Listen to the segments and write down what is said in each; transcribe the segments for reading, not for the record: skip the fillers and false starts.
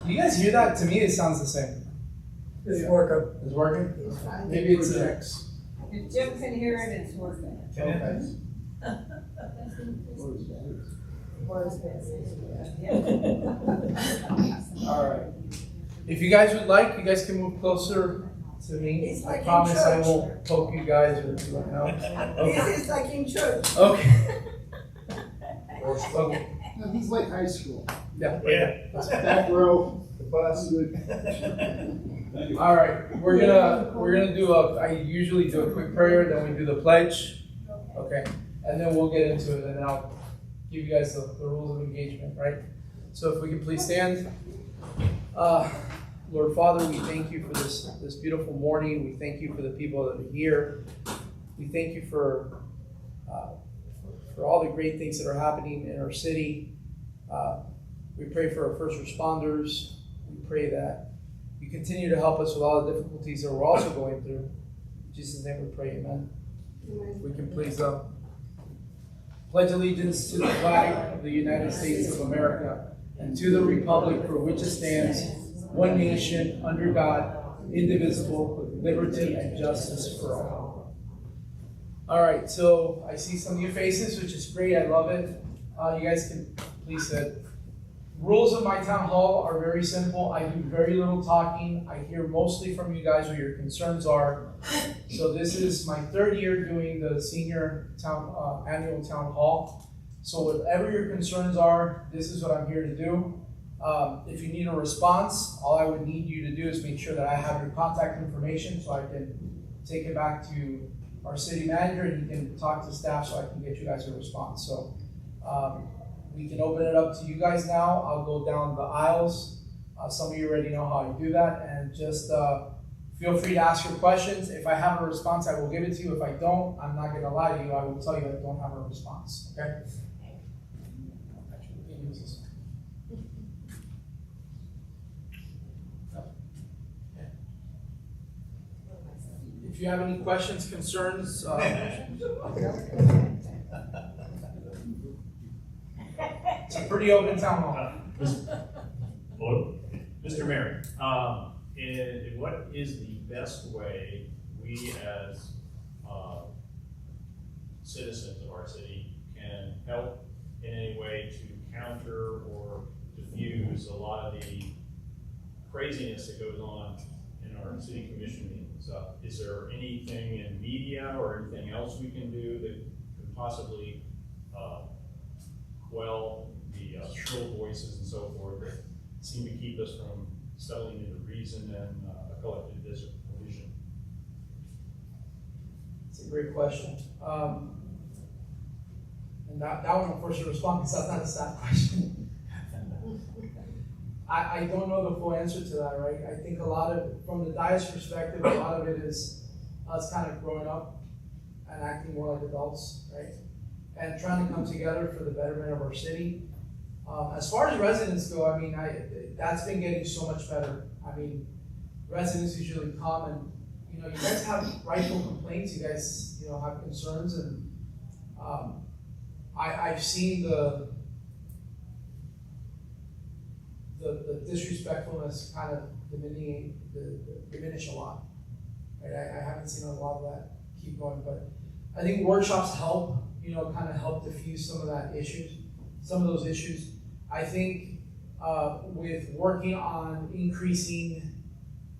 Do you guys hear that? To me, it sounds the same. It's working. It's working? Maybe it's X. If Jim can hear it, it's working. Okay. All right. If you guys would like, you guys can move closer to me. It's like I in promise I church. won't poke you guys or anything else. Okay. This is like in church. Okay. Okay. No, he's like high school. Yeah. Back row, the bus. All right. We're gonna do I usually do a quick prayer, then we do the pledge. Okay. And then we'll get into it, and then I'll give you guys the rules of engagement, right? So if we can please stand. Lord Father, we thank you for this beautiful morning. We thank you for the people that are here. We thank you for all the great things that are happening in our city. We pray for our first responders. We pray that you continue to help us with all the difficulties that we're also going through. In Jesus' name we pray, amen. If we can please pledge allegiance to the flag of the United States of America and to the republic for which it stands, one nation, under God, indivisible, with liberty and justice for all. All right, so I see some new faces, which is great. I love it. You guys can please sit. Rules of my town hall are very simple. I do very little talking. I hear mostly from you guys what your concerns are. So this is my third year doing the senior town annual town hall. So whatever your concerns are, this is what I'm here to do. If you need a response, all I would need you to do is make sure that I have your contact information so I can take it back to our city manager and he can talk to staff so I can get you guys a response. So we can open it up to you guys now. I'll go down the aisles. Some of you already know how I do that, and just feel free to ask your questions. If I have a response, I will give it to you. If I don't, I'm not going to lie to you. I will tell you I don't have a response. Okay? Actually, we can use this one. If you have any questions, concerns, it's a pretty open town hall. Mr. Mayor, what is the best way we as citizens of our city can help in any way to counter or diffuse a lot of the craziness that goes on in our city commission meetings? Is there anything in media or anything else we can do that could possibly quell the shrill voices and so forth that seem to keep us from settling into reason and a collective vision? It's a great question. And that one, of course, you respond because that's not a staff question. I don't know the full answer to that, right? I think a lot of, from the diocese perspective, a lot of it is us kind of growing up and acting more like adults, right? And trying to come together for the betterment of our city. As far as residents go, I mean, that's been getting so much better. I mean, residents usually come and, you know, you guys have rightful complaints, you guys, you know, have concerns, and I've seen the disrespectfulness kind of diminish a lot. Right? I haven't seen a lot of that keep going, but I think workshops help, you know, kind of help diffuse some of those issues. I think with working on increasing,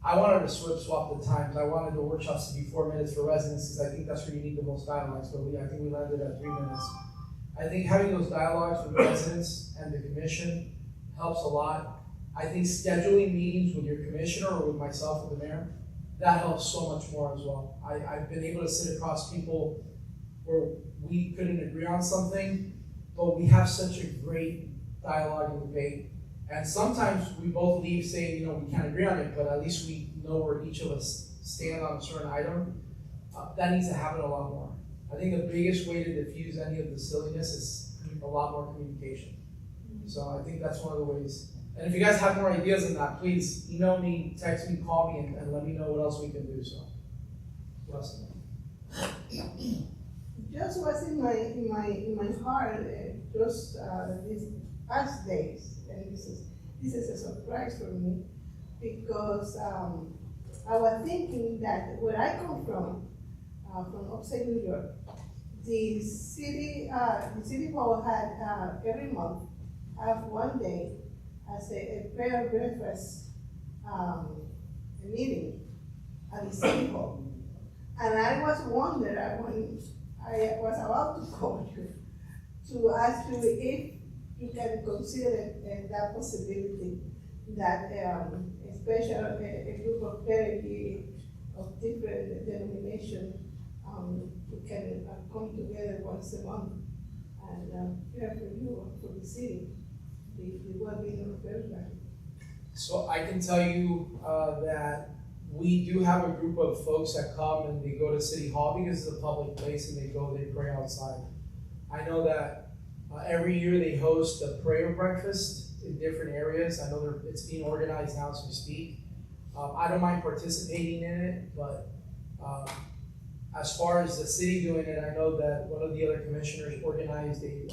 I wanted to swap the times. I wanted the workshops to be 4 minutes for residents because I think that's where you need the most dialogues, but I think we landed at 3 minutes. I think having those dialogues with residents and the commission helps a lot. I think scheduling meetings with your commissioner or with myself or the mayor, that helps so much more as well. I've been able to sit across people where we couldn't agree on something, but we have such a great dialogue and debate. And sometimes we both leave saying, you know, we can't agree on it, but at least we know where each of us stand on a certain item. That needs to happen a lot more. I think the biggest way to diffuse any of the silliness is a lot more communication. So I think that's one of the ways. And if you guys have more ideas than that, please email me, text me, call me, and let me know what else we can do. So, bless them. Just was in my heart just these past days, and this is this is a surprise for me because I was thinking that where I come from upstate New York, the city hall had every month have one day as a prayer breakfast meeting at the city hall. And I was wondering when I was about to call you to ask you if you can consider that possibility that a special a group of clergy of different denominations can come together once a month and pray for you for the city, the well-being of everybody. So I can tell you that we do have a group of folks that come and they go to City Hall because it's a public place and they pray outside. I know that every year they host a prayer breakfast in different areas. I know it's being organized now as we speak. I don't mind participating in it, but as far as the city doing it, I know that one of the other commissioners organized a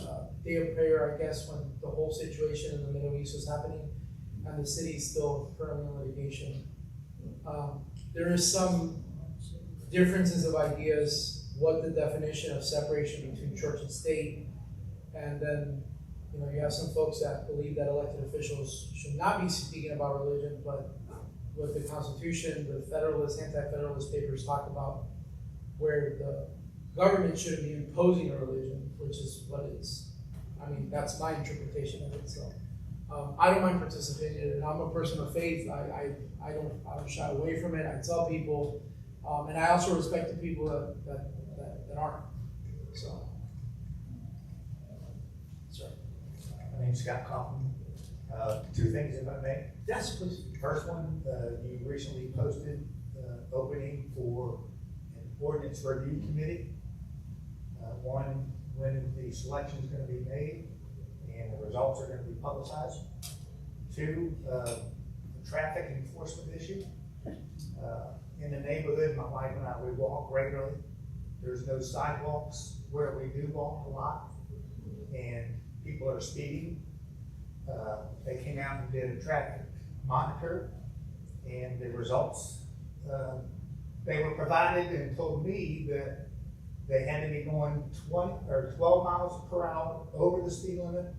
day of prayer, I guess, when the whole situation in the Middle East was happening, and the city is still currently in litigation. There is some differences of ideas, what the definition of separation between church and state, and then you have some folks that believe that elected officials should not be speaking about religion, but what the Constitution, the Federalist, anti-Federalist papers talk about, where the government shouldn't be imposing a religion, which is what it's. I mean, that's my interpretation of it. So I don't mind participating in it. I'm a person of faith. I don't shy away from it. I tell people, and I also respect the people that aren't. So, sorry. My name's Scott Kaufman. Two things, if I may. Yes, please. First one, you recently posted the opening for an ordinance review committee. One, when the selection is going to be made and the results are going to be publicized. Two, the traffic enforcement issue. In the neighborhood, my wife and I, we walk regularly. There's no sidewalks where we do walk a lot, and people are speeding. They came out and did a traffic monitor, and the results, they were provided and told me that they had to be going 20 or 12 miles per hour over the speed limit,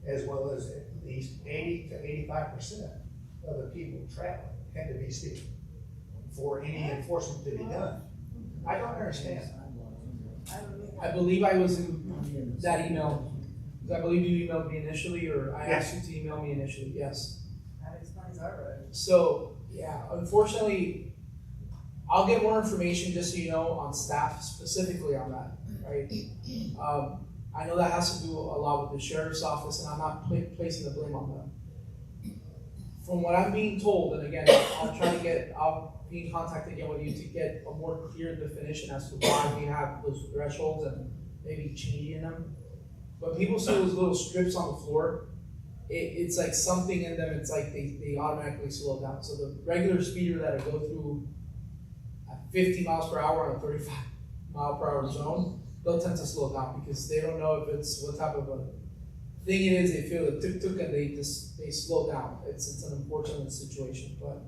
as well as at least 80 to 85% of the people traveling had to be speeding for any enforcement to be done. I don't understand. I believe I was in that email. I believe you emailed me initially, or I asked you to email me initially. Yes. That explains our road. So yeah, unfortunately, I'll get more information just so you know on staff specifically on that. Right. I know that has to do a lot with the sheriff's office, and I'm not placing the blame on them. From what I'm being told, and again, I'll be in contact again with you to get a more clear definition as to why we have those thresholds and maybe changing them. But people see those little strips on the floor, it's like something in them, it's like they automatically slow down. So the regular speeder that will go through at 50 miles per hour on a 35 mile per hour zone, they'll tend to slow down because they don't know if it's what type of a thing it is. They feel the tuk-tuk and they slow down. It's an unfortunate situation. But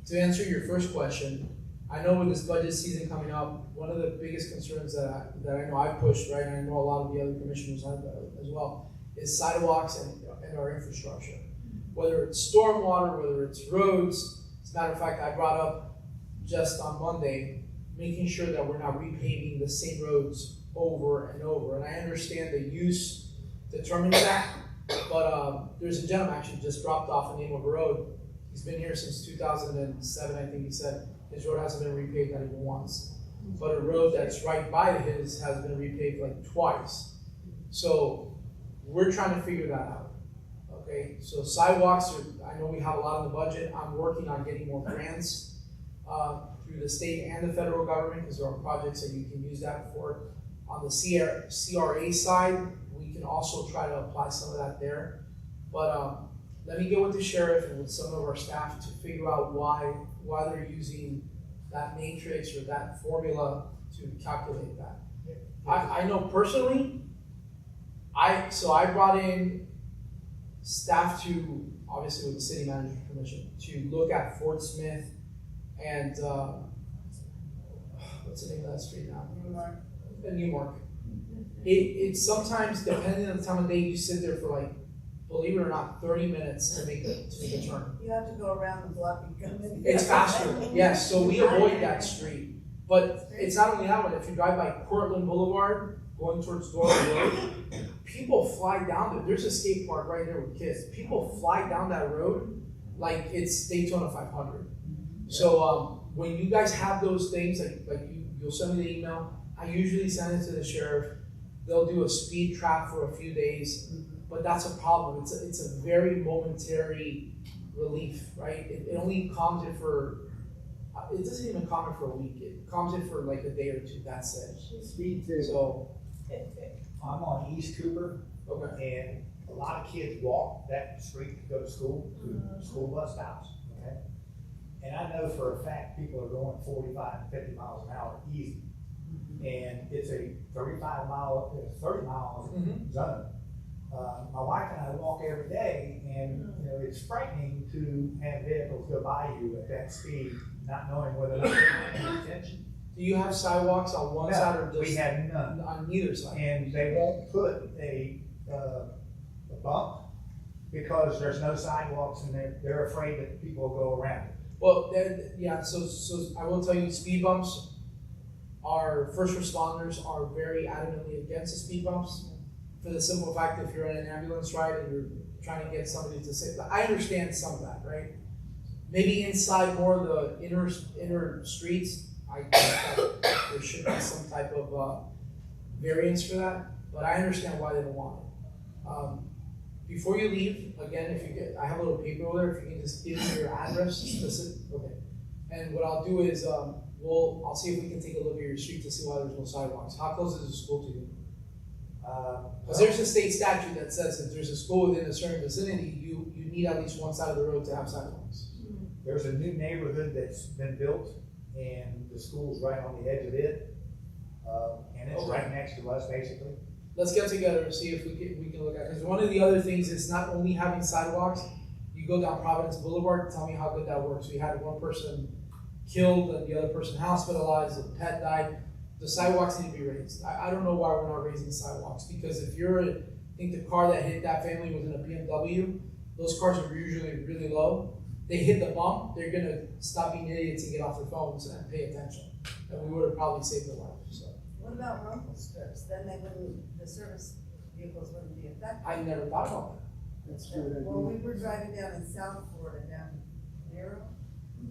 to answer your first question, I know with this budget season coming up, one of the biggest concerns that I know I've pushed, right, and I know a lot of the other commissioners have as well, is sidewalks and our infrastructure. Whether it's stormwater, whether it's roads. As a matter of fact, I brought up just on Monday, making sure that we're not repaving the same roads over and over. And I understand the use determines that, but there's a gentleman actually just dropped off a name of a road. He's been here since 2007, I think he said. His road hasn't been repaved not even once. But a road that's right by his has been repaved like twice. So we're trying to figure that out. Okay, so sidewalks, I know we have a lot in the budget. I'm working on getting more grants through the state and the federal government because there are projects that you can use that for. On the CRA side, we can also try to apply some of that there. But let me get with the sheriff and with some of our staff to figure out why they're using that matrix or that formula to calculate that. I know personally, I brought in staff to obviously with the city manager's permission, to look at Fort Smith and, what's the name of that street now? Newmark. It's sometimes, depending on the time of day, you sit there for like, believe it or not, 30 minutes to make a turn. You have to go around the block and come in. It's faster, yes, so we avoid that street. But it's not only that one, if you drive by Portland Boulevard, going towards Doyle Road, people fly down there. There's a skate park right there with kids. People fly down that road like it's Daytona 500. So when you guys have those things, you'll send me the email. I usually send it to the sheriff. They'll do a speed trap for a few days, but that's a problem. It's a very momentary relief, right? It only calms it for, it doesn't even calm it for a week. It calms it for like a day or two, that's it. Speed too. So, I'm on East Cooper, okay. and a lot of kids walk that street to go to school, to school bus stops, okay? And I know for a fact people are going 45 and 50 miles an hour easy. And it's a 30 miles zone. My wife and I walk every day, and you know it's frightening to have vehicles go by you at that speed, not knowing whether they're paying attention. Do you have sidewalks on one No, side or just we have none. on neither side? And they won't put a bump because there's no sidewalks, and they're afraid that people will go around it. Well, then, yeah. So I will tell you, speed bumps. Our first responders are very adamantly against the speed bumps, for the simple fact that if you're in an ambulance ride and you're trying to get somebody to say, I understand some of that, right? Maybe inside more of the inner streets, I think that there should be some type of variance for that, but I understand why they don't want it. Before you leave, again, I have a little paper over there, if you can just give me your address, okay. And what I'll do is, I'll see if we can take a look at your street to see why there's no sidewalks. How close is the school to you? Because there's a state statute that says if there's a school within a certain vicinity, you need at least one side of the road to have sidewalks. There's a new neighborhood that's been built, and the school's right on the edge of it, and it's right next to us, basically. Let's get together and see if we can look at it. Because one of the other things is not only having sidewalks. You go down Providence Boulevard and tell me how good that works. We had one person killed and the other person hospitalized, a pet died. The sidewalks need to be raised. I don't know why we're not raising sidewalks, because if I think the car that hit that family was in a BMW, those cars are usually really low. They hit the bump, they're gonna stop being idiots and get off their phones and pay attention. And we would have probably saved their life, so. What about rumble strips? Then the service vehicles wouldn't be affected. I never thought about that. That's good. Well, we were driving down in South Florida, down Nero,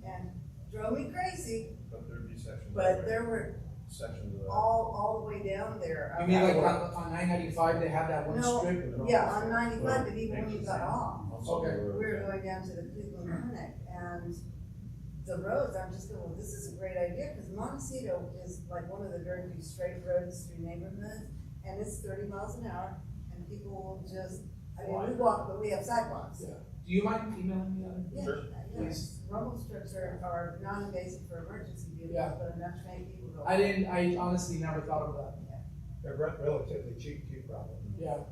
and drove me crazy, But there'd be sections. but there were Sections of that. all the way down there. You mean like on 995, they have that one No, strip? Yeah, on 95, but even when you got off, Okay. we were going down to the Cleveland Clinic, and the roads, I'm just going, well, this is a great idea, because Montecito is like one of the very few straight roads through neighborhoods, and it's 30 miles an hour, and people will just, we walk, but we have sidewalks. Yeah. Do you mind emailing me on it? Yeah, Sure. yes. Rumble strips are non-invasive for emergency vehicles, Yeah. but enough to make people go. I honestly never thought of that. They're relatively cheap too, probably. Yeah.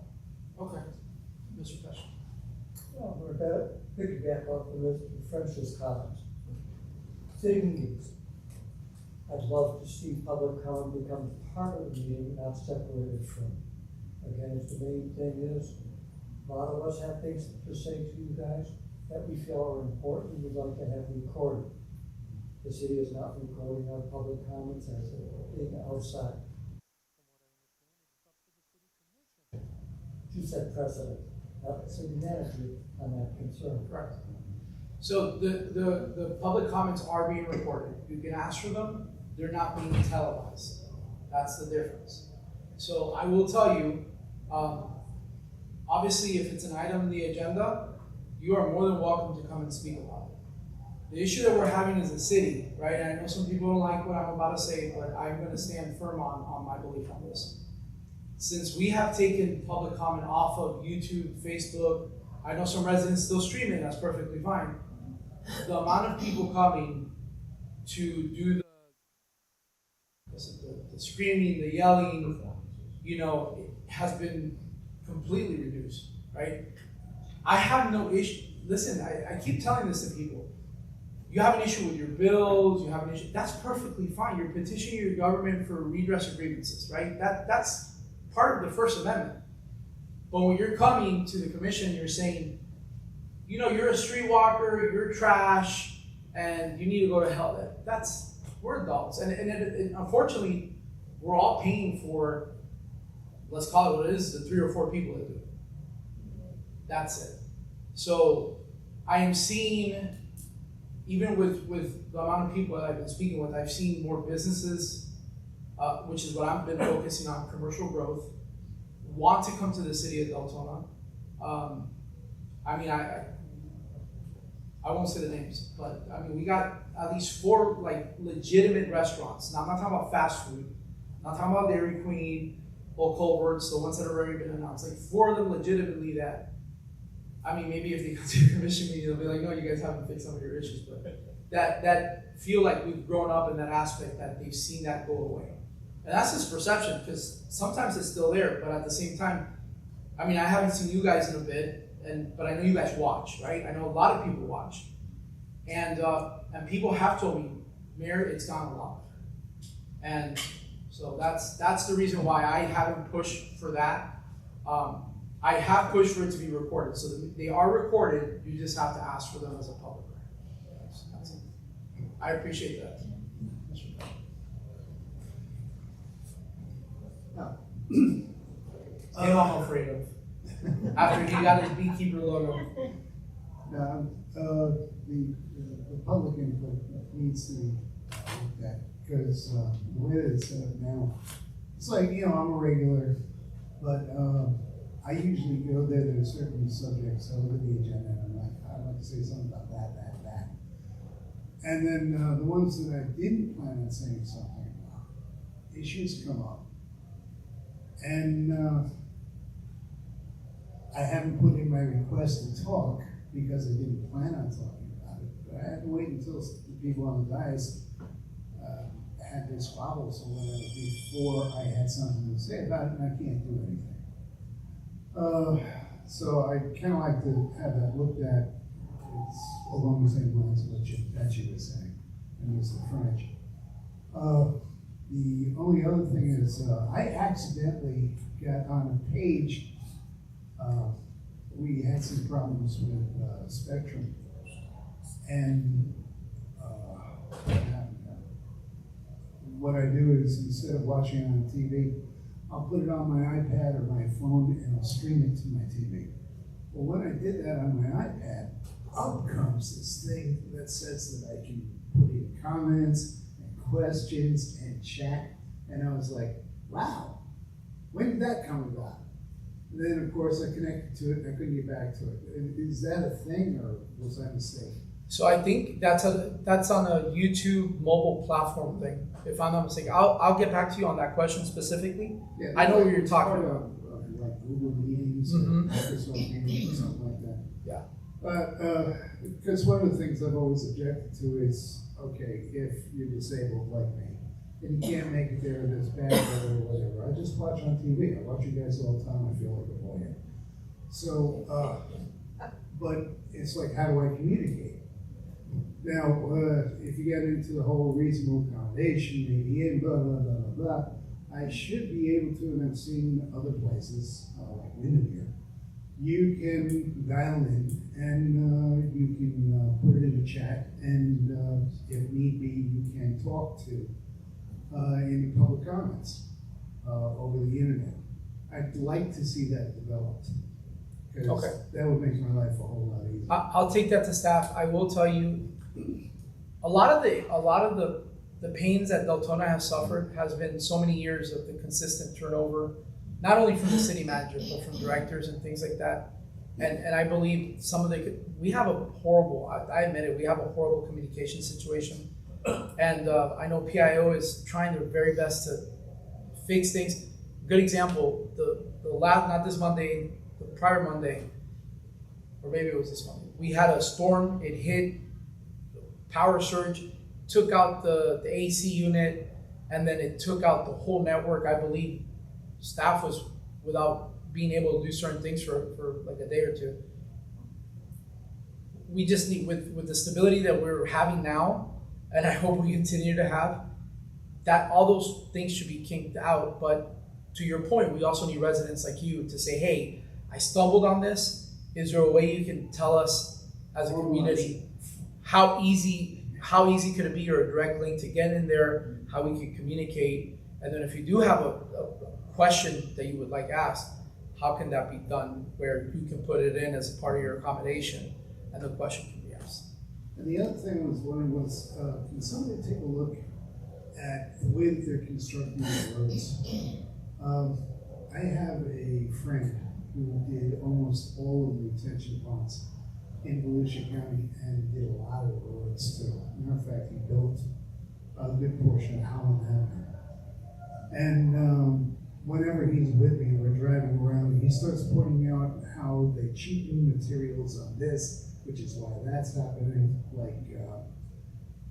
Okay. Mr. Pesh. Well, we're about piggyback off of Mr. French's comments. City meetings. I'd love to see public comment become part of the meeting, not separated from. Again, if the main thing is, a lot of us have things to say to you guys that we feel are important and we'd like to have recorded. The city is not recording our public comments as being outside. To set precedent, not the city manager on that concern. Correct. So the public comments are being recorded. You can ask for them. They're not being televised. That's the difference. So I will tell you, obviously, if it's an item on the agenda, you are more than welcome to come and speak about it. The issue that we're having as a city, right, and I know some people don't like what I'm about to say, but I'm going to stand firm on my belief on this. Since we have taken public comment off of YouTube, Facebook, I know some residents still stream it, that's perfectly fine. The amount of people coming to do the screaming, the yelling, it has been completely reduced, right? I have no issue. listen, I keep telling this to people. You have an issue with your bills, you have an issue, that's perfectly fine. You're petitioning your government for redress of grievances, right? That's part of the First Amendment. But when you're coming to the commission, you're saying, you know, you're a streetwalker, you're trash, and you need to go to hell. We're adults. And unfortunately, we're all paying for, let's call it what it is, the 3 or 4 people that do it. That's it. So I am seeing, even with the amount of people that I've been speaking with, I've seen more businesses, which is what I've been focusing on, commercial growth, want to come to the city of Deltona. I won't say the names, but I mean, we got at least 4 like legitimate restaurants. Now I'm not talking about fast food, I'm not talking about Dairy Queen or Culver's, the ones that have already been announced. Like 4 of them legitimately that, I mean, maybe if they come to the commission meeting, they'll be like, no, you guys haven't fixed some of your issues, but that feel like we've grown up in that aspect, that they've seen that go away. And that's just perception, because sometimes it's still there, but at the same time, I mean, I haven't seen you guys in a bit, but I know you guys watch, right? I know a lot of people watch. And people have told me, Mayor, it's gone a lot. And so that's the reason why I haven't pushed for that. I have pushed for it to be recorded. So they are recorded, you just have to ask for them as a public record. That's it. I appreciate that. I'm afraid of. After he got his beekeeper logo. The public input needs to be looked at, because the way that it's set up now, it's like, you know, I'm a regular, but I usually go there to certain subjects. I look at the agenda and I'm like, I'd like to say something about that. And then the ones that I didn't plan on saying something about, issues come up. And I haven't put in my request to talk because I didn't plan on talking about it. But I had to wait until the people on the dais had their squabbles or whatever before I had something to say about it, and I can't do anything. So I kind of like to have that looked at. It's along the same lines of what you were saying, and it's the French. The only other thing is I accidentally got on a page. We had some problems with Spectrum, and what I do is, instead of watching it on TV, I'll put it on my iPad or my phone and I'll stream it to my TV. Well, when I did that on my iPad, up comes this thing that says that I can put in comments and questions and chat, and I was like, wow, when did that come about? And then, of course, I connected to it and I couldn't get back to it. Is that a thing, or was I mistaken? So I think that's on a YouTube mobile platform thing, if I'm not mistaken. I'll get back to you on that question specifically. Yeah, I know what you're talking about. Like Google Meetings, Mhm. or Microsoft Meetings, or something like that. Yeah. Because one of the things I've always objected to is, okay, if you're disabled like me, and you can't make it there this bad or whatever, I just watch on TV. I watch you guys all the time. I feel like a lawyer. So, but it's like, how do I communicate? Now, if you get into the whole reasonable accommodation, maybe blah, blah, blah, blah, blah, I should be able to, and I've seen other places, like Windermere, you can dial in and you can put it in a chat, and if need be, you can talk to in public comments over the internet. I'd like to see that developed, because Okay. that would make my life a whole lot easier. I'll take that to staff. I will tell you, a lot of the pains that Deltona has suffered has been so many years of the consistent turnover, not only from the city manager, but from directors and things like that. And I believe we have a horrible, I admit it, we have a horrible communication situation. And I know PIO is trying their very best to fix things. Good example, not this Monday, the prior Monday, or maybe it was this Monday, we had a storm, it hit, power surge, took out the AC unit, and then it took out the whole network. I believe staff was without being able to do certain things for like a day or two. we just need, with the stability that we're having now, and I hope we continue to have, that all those things should be kinked out. But to your point, we also need residents like you to say, hey, I stumbled on this. Is there a way you can tell us as a community how easy could it be, or a direct link to get in there, how we can communicate? And then if you do have a question that you would like asked, how can that be done where you can put it in as a part of your accommodation and the question can be asked? And the other thing I was wondering was, can somebody take a look at the way that they're constructing the roads? I have a friend who did almost all of the retention ponds in Volusia County and did a lot of roads too. Matter of fact, he built a good portion of Howland Avenue. And whenever he's with me, we're driving around, he starts pointing out how they cheapen materials on this, which is why that's happening. Like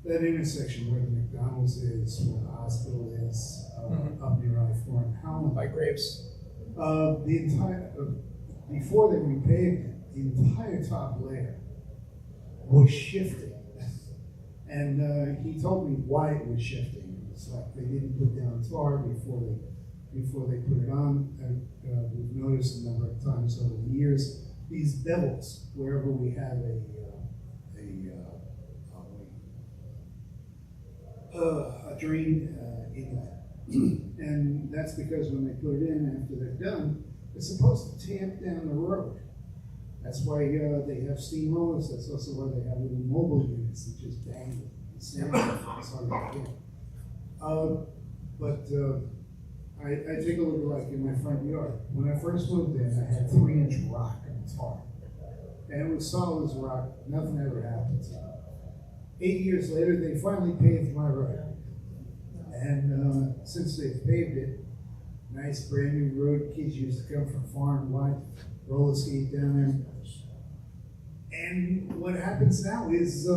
that intersection where the McDonald's is, where the hospital is, up near I-4 in Howland. By Graves. The entire, before they repaved it, the entire top layer was shifting. And he told me why it was shifting. It's like they didn't put down tar before they put it on. We've noticed a number of times over the years, these bevels, wherever we have a drain inlet. And that's because when they put it in after they're done, they're supposed to tamp down the road. That's why they have steamrollers. That's also why they have little mobile units that just bang the sand off. It's hard to get. I take a look at like in my front yard. When I first moved in, I had 3-inch rock on tar. And it was solid as rock. Nothing ever happened to it. 8 years later, they finally paved my road. And since they've paved it, nice brand new road. Kids used to come from far and wide, roller skate down there. And what happens now is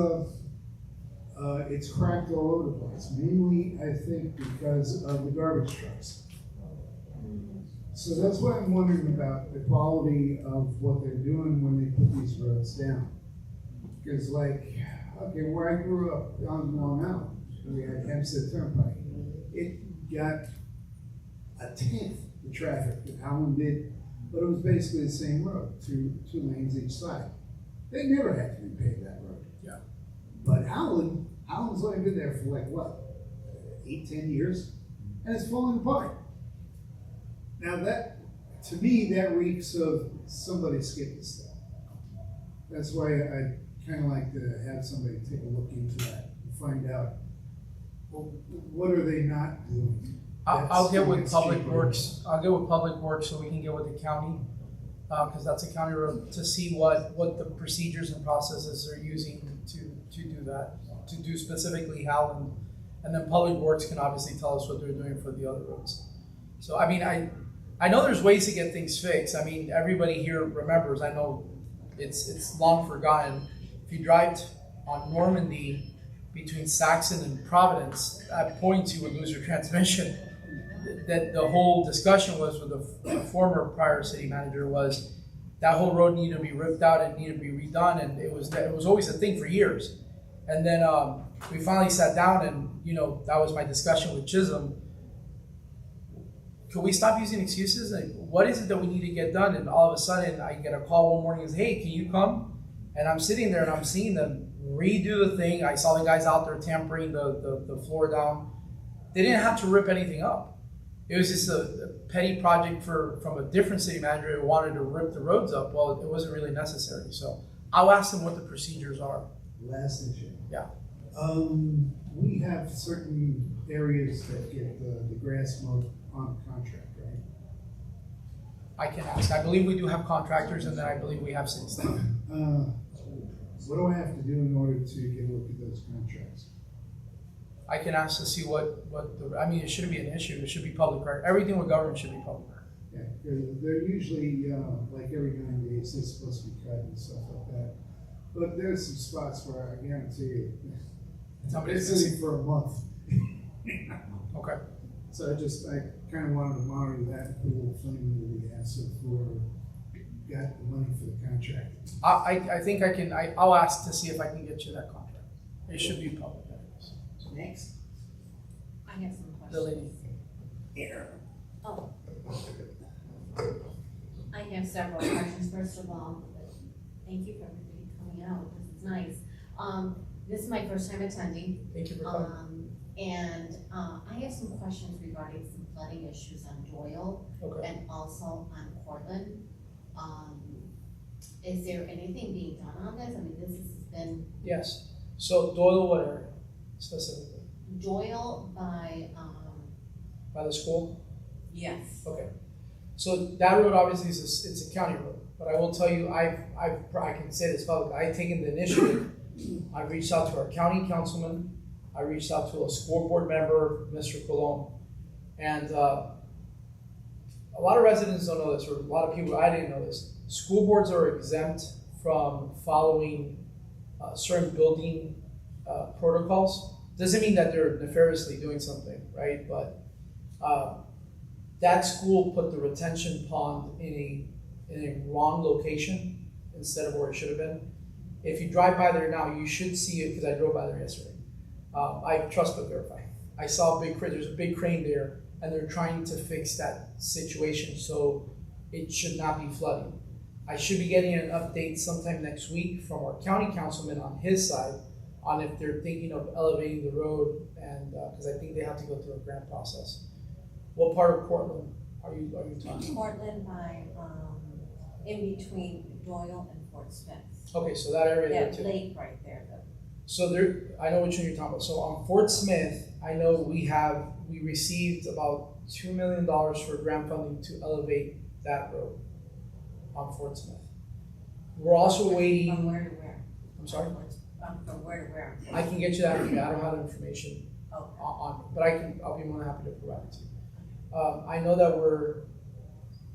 it's cracked all over the place. Mainly, I think, because of the garbage trucks. So that's why I'm wondering about the quality of what they're doing when they put these roads down. Because like, okay, where I grew up on Long Island, we had Hempstead Turnpike. It got 1/10 the traffic that Howland did, but it was basically the same road, two lanes each side. They never had to repave that road. Yeah. But Howland's only been there for like what, 8-10 years, and it's falling apart. Now that, to me, that reeks of somebody skipped a step. That's why I kind of like to have somebody take a look into that and find out, well, what are they not doing? I'll get with That's Public cheaper. Works. I'll get with Public Works so we can get with the county, because that's a county road, to see what the procedures and processes are using to do that, to do specifically Howland. And then Public Works can obviously tell us what they're doing for the other roads. So, I mean, I know there's ways to get things fixed. I mean, everybody here remembers, I know it's long forgotten. If you drive on Normandy between Saxon and Providence, at points you would lose your transmission. That the whole discussion was with the former prior city manager was that whole road needed to be ripped out and needed to be redone, and it was always a thing for years. And then we finally sat down, and that was my discussion with Chisholm. Could we stop using excuses? Like, what is it that we need to get done? And all of a sudden, I get a call one morning and say, hey, can you come? And I'm sitting there and I'm seeing them redo the thing. I saw the guys out there tampering the floor down. They didn't have to rip anything up. It was just a petty project from a different city manager who wanted to rip the roads up. Well, it wasn't really necessary. So I'll ask them what the procedures are. Last issue. Yeah. We have certain areas that get the grass mowed on contract, right? I can ask. I believe we do have contractors, and then I believe we have city staff. What do I have to do in order to get a look at those contracts? I can ask to see it shouldn't be an issue. It should be public record. Everything with government should be public record. Yeah, because they're usually, like every 9 days, they're supposed to be cut and stuff like that. But there's some spots where I guarantee you, Somebody's they're sitting for a month. Okay. So I kind of wanted to monitor that and put a little flame into the ass of whoever got the money for the contract. I think I can, I'll ask to see if I can get you that contract. It should be public anyways. Next. I have some The questions. lady. Oh. I have several questions. First of all, thank you for everybody coming out. This is nice. This is my first time attending. Thank you for coming. I have some questions regarding some flooding issues on Doyle Okay. and also on Cortland. Is there anything being done on this? I mean, this has been Yes. So Doyle, what area specifically? Doyle By the school? yes. Okay. So that road obviously it's a county road, but I will tell you, I can say this publicly, I've taken the initiative. I reached out to our county councilman, I reached out to a school board member, Mr. Colon, and a lot of residents don't know this, or a lot of people, I didn't know this. School boards are exempt from following certain building protocols. Doesn't mean that they're nefariously doing something, right? But that school put the retention pond in a wrong location instead of where it should have been. If you drive by there now, you should see it, because I drove by there yesterday. I trust but verify. I saw a big crane, there's a big crane there, and they're trying to fix that situation so it should not be flooding. I should be getting an update sometime next week from our county councilman on his side on if they're thinking of elevating the road, and because I think they have to go through a grant process. What part of Portland are you talking? Portland by, in between Doyle and Fort Smith. Okay, so that area there That too. lake right there, So there, I know which one you're talking about. So on Fort Smith, I know we received about $2 million for grant funding to elevate that road on Fort Smith. We're also waiting. From where to where? I'm sorry? From where to where? I can get you that. I don't have the information Okay. on, but I'll be more than happy to provide it to you. I know that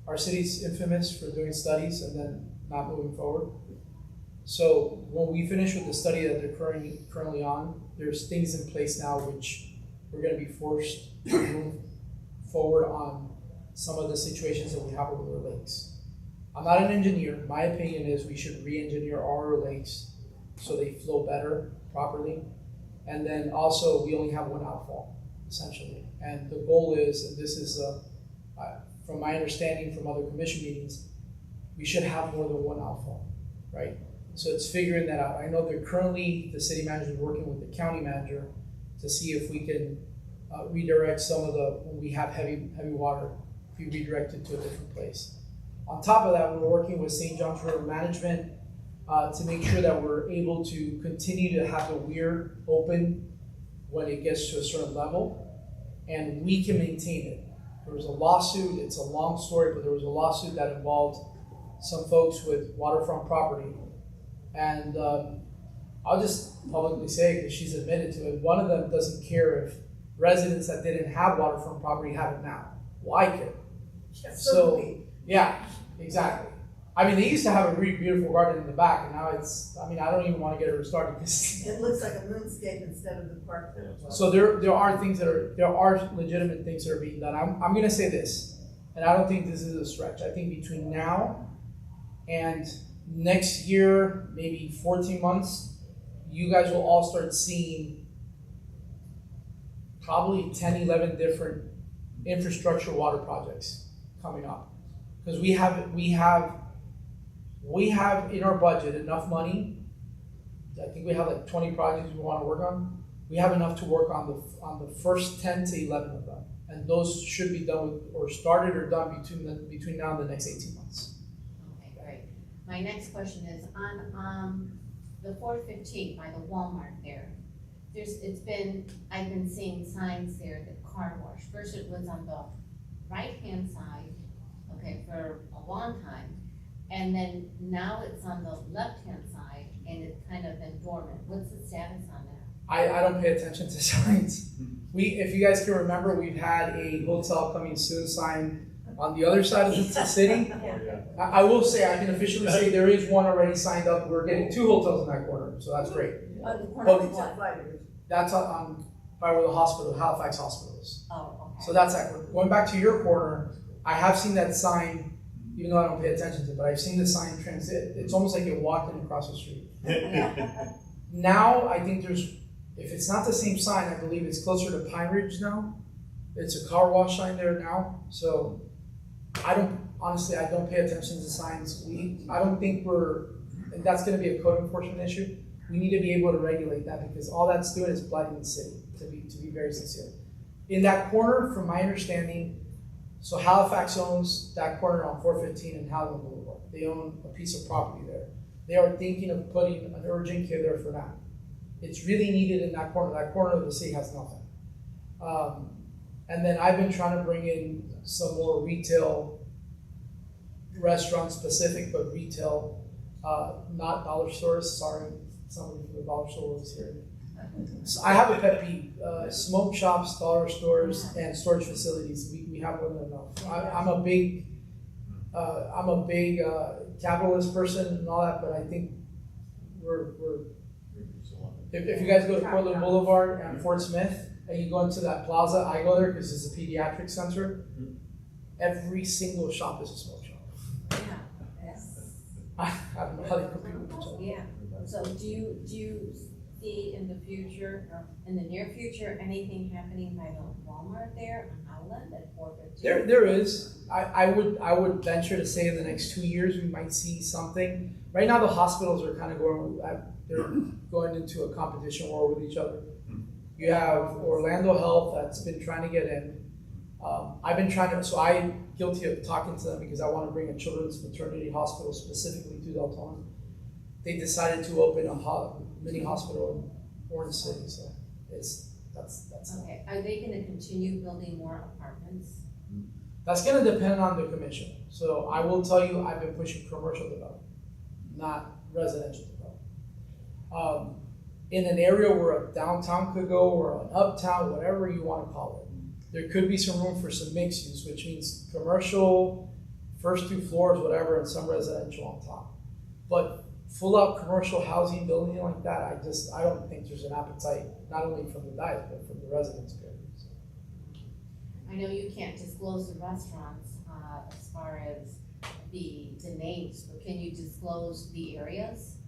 our city's infamous for doing studies and then not moving forward. So when we finish with the study that they're currently on, there's things in place now which we're going to be forced to move forward on some of the situations that we have with our lakes. I'm not an engineer. My opinion is we should re-engineer our lakes so they flow better, properly. And then also, we only have one outfall, essentially. And the goal is, and this is, from my understanding from other commission meetings, we should have more than one outfall, right? So it's figuring that out. I know that currently the city manager is working with the county manager to see if we can redirect some of when we have heavy water, we redirect it to a different place. On top of that, we're working with St. John's River Management to make sure that we're able to continue to have the weir open when it gets to a certain level, and we can maintain it. There was a lawsuit, it's a long story, but there was a lawsuit that involved some folks with waterfront property. And I'll just publicly say, because she's admitted to it, one of them doesn't care if residents that didn't have waterfront property have it now. Well, I care. So, yeah, exactly. I mean, they used to have a really beautiful garden in the back, and now I don't even want to get it restarted because It looks like a moonscape instead of the park. so there are legitimate things that are being done. I'm going to say this, and I don't think this is a stretch. I think between now and next year, maybe 14 months, you guys will all start seeing probably 10, 11 different infrastructure water projects coming up. Because we have in our budget enough money. I think we have like 20 projects we want to work on. We have enough to work on the first 10 to 11 of them. And those should be done with, or started or done between now and the next 18 months. Okay, great. My next question is on the 415 by the Walmart there. I've been seeing signs there that car wash. First it was on the right-hand side, okay, for a long time. And then now it's on the left-hand side and it's kind of been dormant. What's the status on that? I don't pay attention to signs. If you guys can remember, we've had a hotel coming soon sign on the other side of the city. I will say, I can officially say there is one already signed up. We're getting 2 hotels in that corner, so that's great. The corner Oh, of what? That's on by where the hospital, Halifax Hospital is. Oh, okay. So that's that. Going back to your corner, I have seen that sign even though I don't pay attention to it, but I've seen the sign transit. It's almost like you're walking across the street. Now, I think if it's not the same sign, I believe it's closer to Pine Ridge now. It's a car wash sign there now. So honestly, I don't pay attention to signs. I don't think and that's gonna be a code enforcement issue. We need to be able to regulate that because all that's doing is blighting the city, to be very sincere. In that corner, from my understanding, so Halifax owns that corner on 415 and Howland Boulevard. They own a piece of property there. They are thinking of putting an urgent care there for now. It's really needed in that corner. That corner of the city has nothing. And then I've been trying to bring in some more retail, restaurant specific, but retail, not dollar stores. Sorry, somebody from the dollar store was here. So I have a pet peeve, smoke shops, dollar stores, and storage facilities. We have more than enough. I'm a big capitalist person and all that, but I think if you guys go to Portland Boulevard and Fort Smith, and you go into that plaza, I go there because it's a pediatric center. Every single shop is a smoke shop. Yeah, yes. I don't know how they compete with each other. Yeah, so do you see in the future, or in the near future, anything happening by the Walmart there on Howland at 415? There is. I would venture to say in the next 2 years we might see something. Right now the hospitals are kind of going into a competition war with each other. You have Orlando Health that's been trying to get in. I've been trying to, so I'm guilty of talking to them because I want to bring a children's maternity hospital specifically to Deltona. They decided to open a mini hospital in Orange City, so that's Okay, are they gonna continue building more apartments? That's going to depend on the commission. So I will tell you, I've been pushing commercial development, not residential development. In an area where a downtown could go or an uptown, whatever you want to call it, there could be some room for some mixed use, which means commercial, first 2 floors, whatever, and some residential on top. But full out commercial housing building like that, I don't think there's an appetite, not only from the diet, but from the residents. I know you can't disclose the restaurants as far as the names, but can you disclose the areas?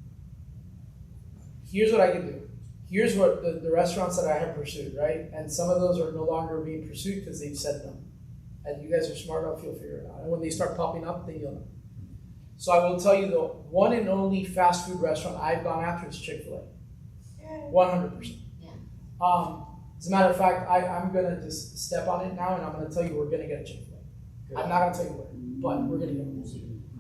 Here's what I can do. Here's what the restaurants that I have pursued, right? And some of those are no longer being pursued because they've said no. And you guys are smart enough, you'll figure it out. And when they start popping up, then you'll know. So I will tell you the one and only fast food restaurant I've gone after is Chick-fil-A. 100%. Yeah. As a matter of fact, I'm gonna just step on it now and I'm gonna tell you we're gonna get a Chick-fil-A. I'm not gonna tell you where, but we're gonna get it.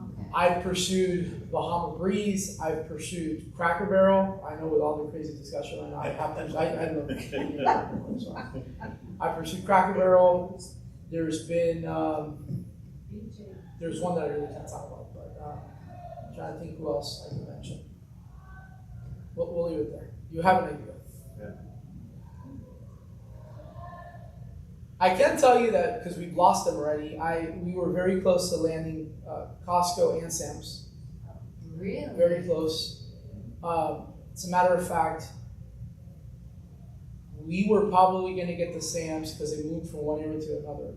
Okay. I've pursued Bahama Breeze. I've pursued Cracker Barrel. I know with all the crazy discussion, I know I have to. I pursued Cracker Barrel. There's been there's one that I really can't talk about, but I'm trying to think who else I can mention. We'll leave it there. You have an idea. Yeah. I can tell you that because we've lost them already. We were very close to landing Costco and Sam's. Really? Very close. As a matter of fact, we were probably going to get the Sam's because they moved from one area to another.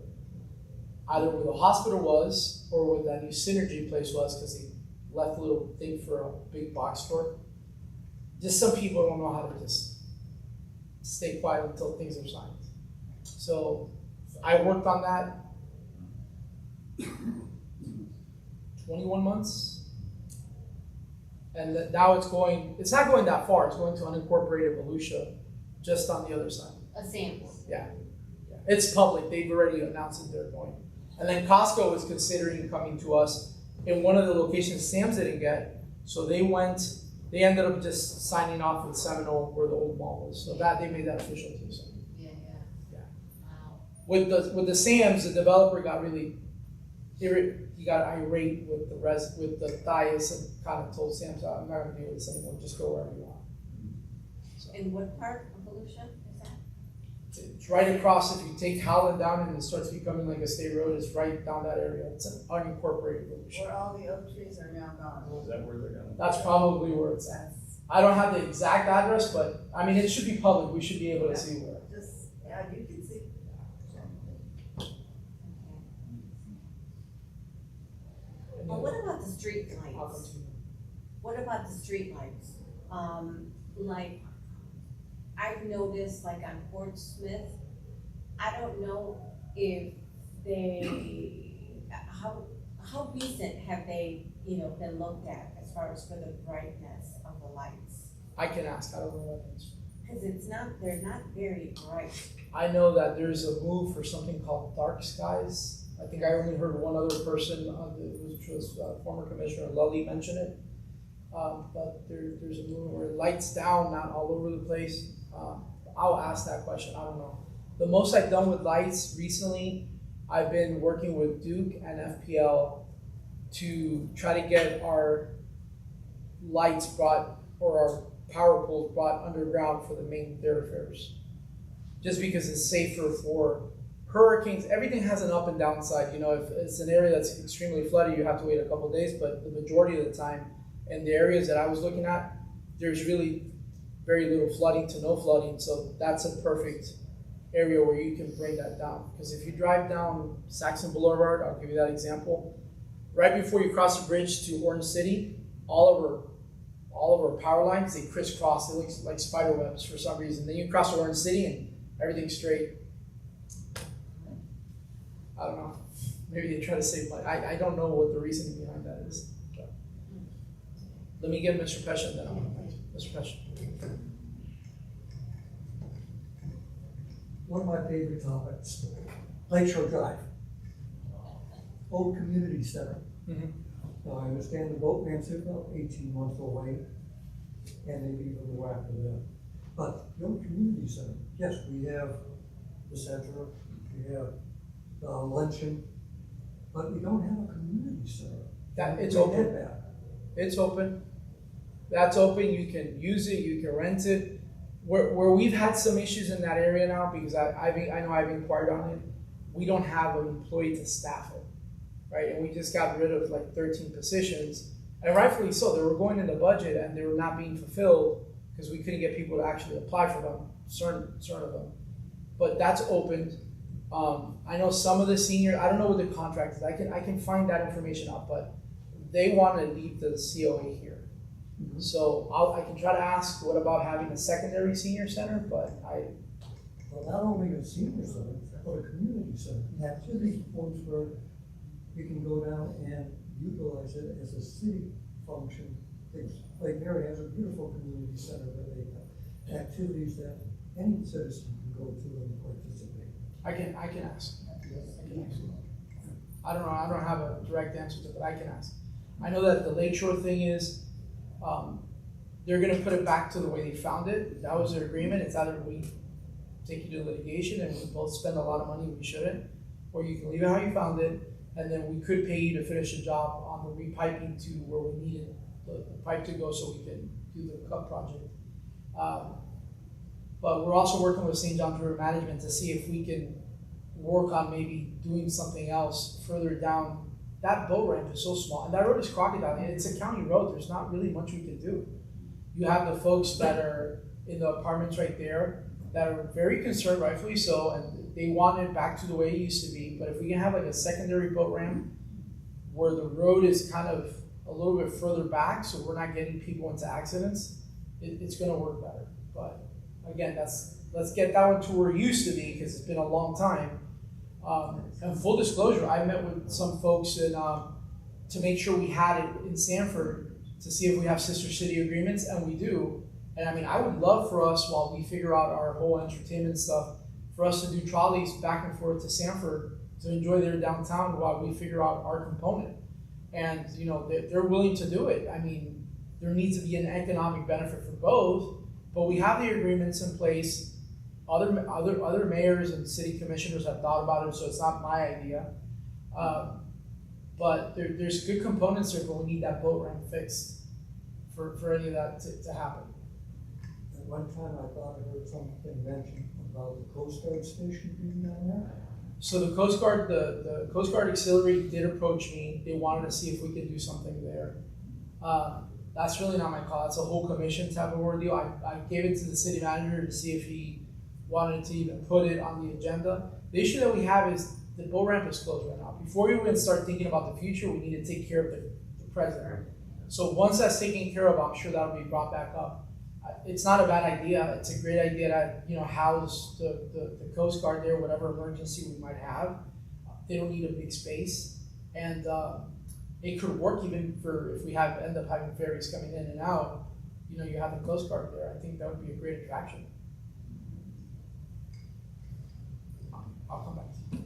Either where the hospital was or where that new Synergy place was because they left a little thing for a big box store. Just some people don't know how to just stay quiet until things are signed. So I worked on that 21 months. And now it's not going that far. It's going to unincorporated Volusia just on the other side. A sample. Yeah. It's public. They've already announced that they're going. And then Costco was considering coming to us in one of the locations Sam's didn't get. So they ended up just signing off with Seminole where the old mall was. So that they made that official too. So. Yeah. Wow. With the Sam's, the developer got really he got irate with the Thias and kind of told Sam's, I'm not going to deal with this anymore. Just go wherever you want. So. In what part of Volusia is that? It's right across. If you take Howland down and it starts becoming like a state road, it's right down that area. It's an unincorporated village. Where all the oak trees are now gone. Is that where they're going? That's probably where it's at. I don't have the exact address, but I mean, it should be public. We should be able to see where. Just, yeah, you can see. about the street I'll come lights? to you. What about the street lights? Like, I've noticed like on Portsmouth, I don't know if how recent have they, been looked at as far as for the brightness of the lights? I can ask, I don't know what it is. Cause they're not very bright. I know that there's a move for something called dark skies. I think I only heard one other person, which was former Commissioner Lully, mention it. But there's a move where lights down, not all over the place. I'll ask that question, I don't know. The most I've done with lights recently, I've been working with Duke and FPL to try to get our lights brought, or our power poles brought underground for the main thoroughfares. Just because it's safer for hurricanes. Everything has an up and down side. If it's an area that's extremely flooded, you have to wait a couple of days, but the majority of the time, in the areas that I was looking at, there's really very little flooding to no flooding, so that's a perfect area where you can bring that down. Because if you drive down Saxon Boulevard, I'll give you that example, right before you cross the bridge to Orange City, all of our power lines, they crisscross. It looks like spider webs for some reason. Then you cross Orange City and everything's straight. I don't know. Maybe they try to save money. I don't know what the reasoning behind that is. But let me get Mr. Pesha, then Mr. Pesha. One of my favorite topics, Lakeshore Drive, old community center. Mm-hmm. Now, I understand the boat ramps are about 18 months away, and maybe even more after that. But the old community center, yes, we have the center, we have the luncheon, but we don't have a community center. It's We open. had that. It's open. That's open. You can use it. You can rent it. Where we've had some issues in that area now, because I know I've inquired on it, we don't have an employee to staff it, right? And we just got rid of like 13 positions, and rightfully so. They were going in the budget and they were not being fulfilled because we couldn't get people to actually apply for them, certain of them. But that's opened. I know some of the seniors, I don't know what the contract is. I can find that information out, but they want to leave the COA here. Mhm. So I can try to ask, what about having a secondary senior center? But Well, not only a senior center, but a community center. Activity points where you can go down and utilize it as a city function. Lake Mary has a beautiful community center where they have activities that any citizen can go to and participate. I can ask. I don't know. I don't have a direct answer to it, but I can ask. I know that the Lakeshore thing is, they're going to put it back to the way they found it. That was their agreement. It's either we take you to litigation and we both spend a lot of money we shouldn't, or you can leave it how you found it, and then we could pay you to finish the job on the repiping to where we needed the pipe to go so we can do the cut project. But we're also working with St. John's River Management to see if we can work on maybe doing something else further down. That boat ramp is so small, and that road is crocodile. It's a county road. There's not really much we can do. You have the folks that are in the apartments right there that are very concerned, rightfully so, and they want it back to the way it used to be. But if we can have like a secondary boat ramp where the road is kind of a little bit further back, so we're not getting people into accidents, it's going to work better. But again, let's get that one to where it used to be, because it's been a long time. And full disclosure, I met with some folks to make sure we had it in Sanford to see if we have sister city agreements, and we do. And I mean, I would love for us, while we figure out our whole entertainment stuff, for us to do trolleys back and forth to Sanford to enjoy their downtown while we figure out our component. And they're willing to do it. I mean, there needs to be an economic benefit for both, but we have the agreements in place. Other mayors and city commissioners have thought about it, so it's not my idea. But there's good components there, but we need that boat ramp fixed for any of that to happen. At one time, I thought I heard something mentioned about the Coast Guard station being down there. So the Coast Guard, the Coast Guard Auxiliary did approach me. They wanted to see if we could do something there. That's really not my call. It's a whole commission type of ordeal. I gave it to the city manager to see if he wanted to even put it on the agenda. The issue that we have is the boat ramp is closed right now. Before we even start thinking about the future, we need to take care of the president. So once that's taken care of, I'm sure that'll be brought back up. It's not a bad idea. It's a great idea to, house the Coast Guard there, whatever emergency we might have. They don't need a big space. And it could work even for if we end up having ferries coming in and out, you have the Coast Guard there. I think that would be a great attraction. I'll come back to you.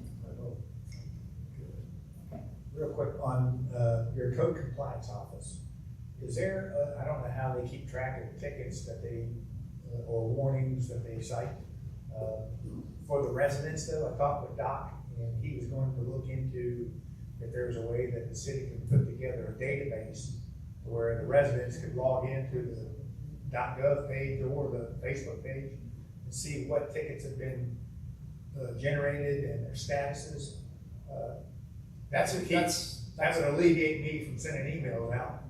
Real quick on your code compliance office, is there, I don't know how they keep track of tickets that they, or warnings that they cite for the residents though? I talked with Doc and he was going to look into if there's a way that the city can put together a database where the residents could log into the .gov page or the Facebook page and see what tickets have been generated and their statuses. That would alleviate me from sending emails out.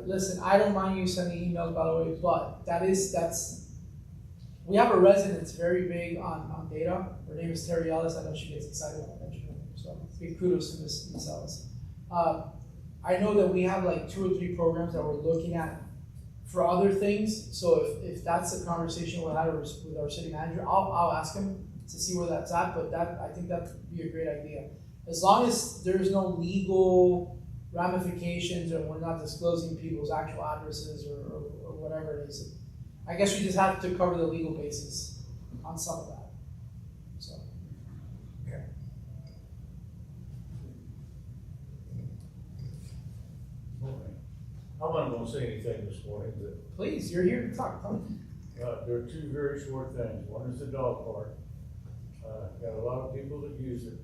Listen, I don't mind you sending emails, by the way, but we have a resident that's very big on data. Her name is Terry Ellis. I know she gets excited when I mention her name, so big kudos to Miss Ellis. I know that we have like 2 or 3 programs that we're looking at for other things. So if that's a conversation we'll have with our city manager, I'll ask him to see where that's at. But I think that would be a great idea. As long as there's no legal ramifications and we're not disclosing people's actual addresses or whatever it is. I guess we just have to cover the legal basis on some of that. So. Okay. I wasn't gonna say anything this morning, but Please, you're here to talk. there are 2 very short things. One is the dog park. Got a lot of people that use it,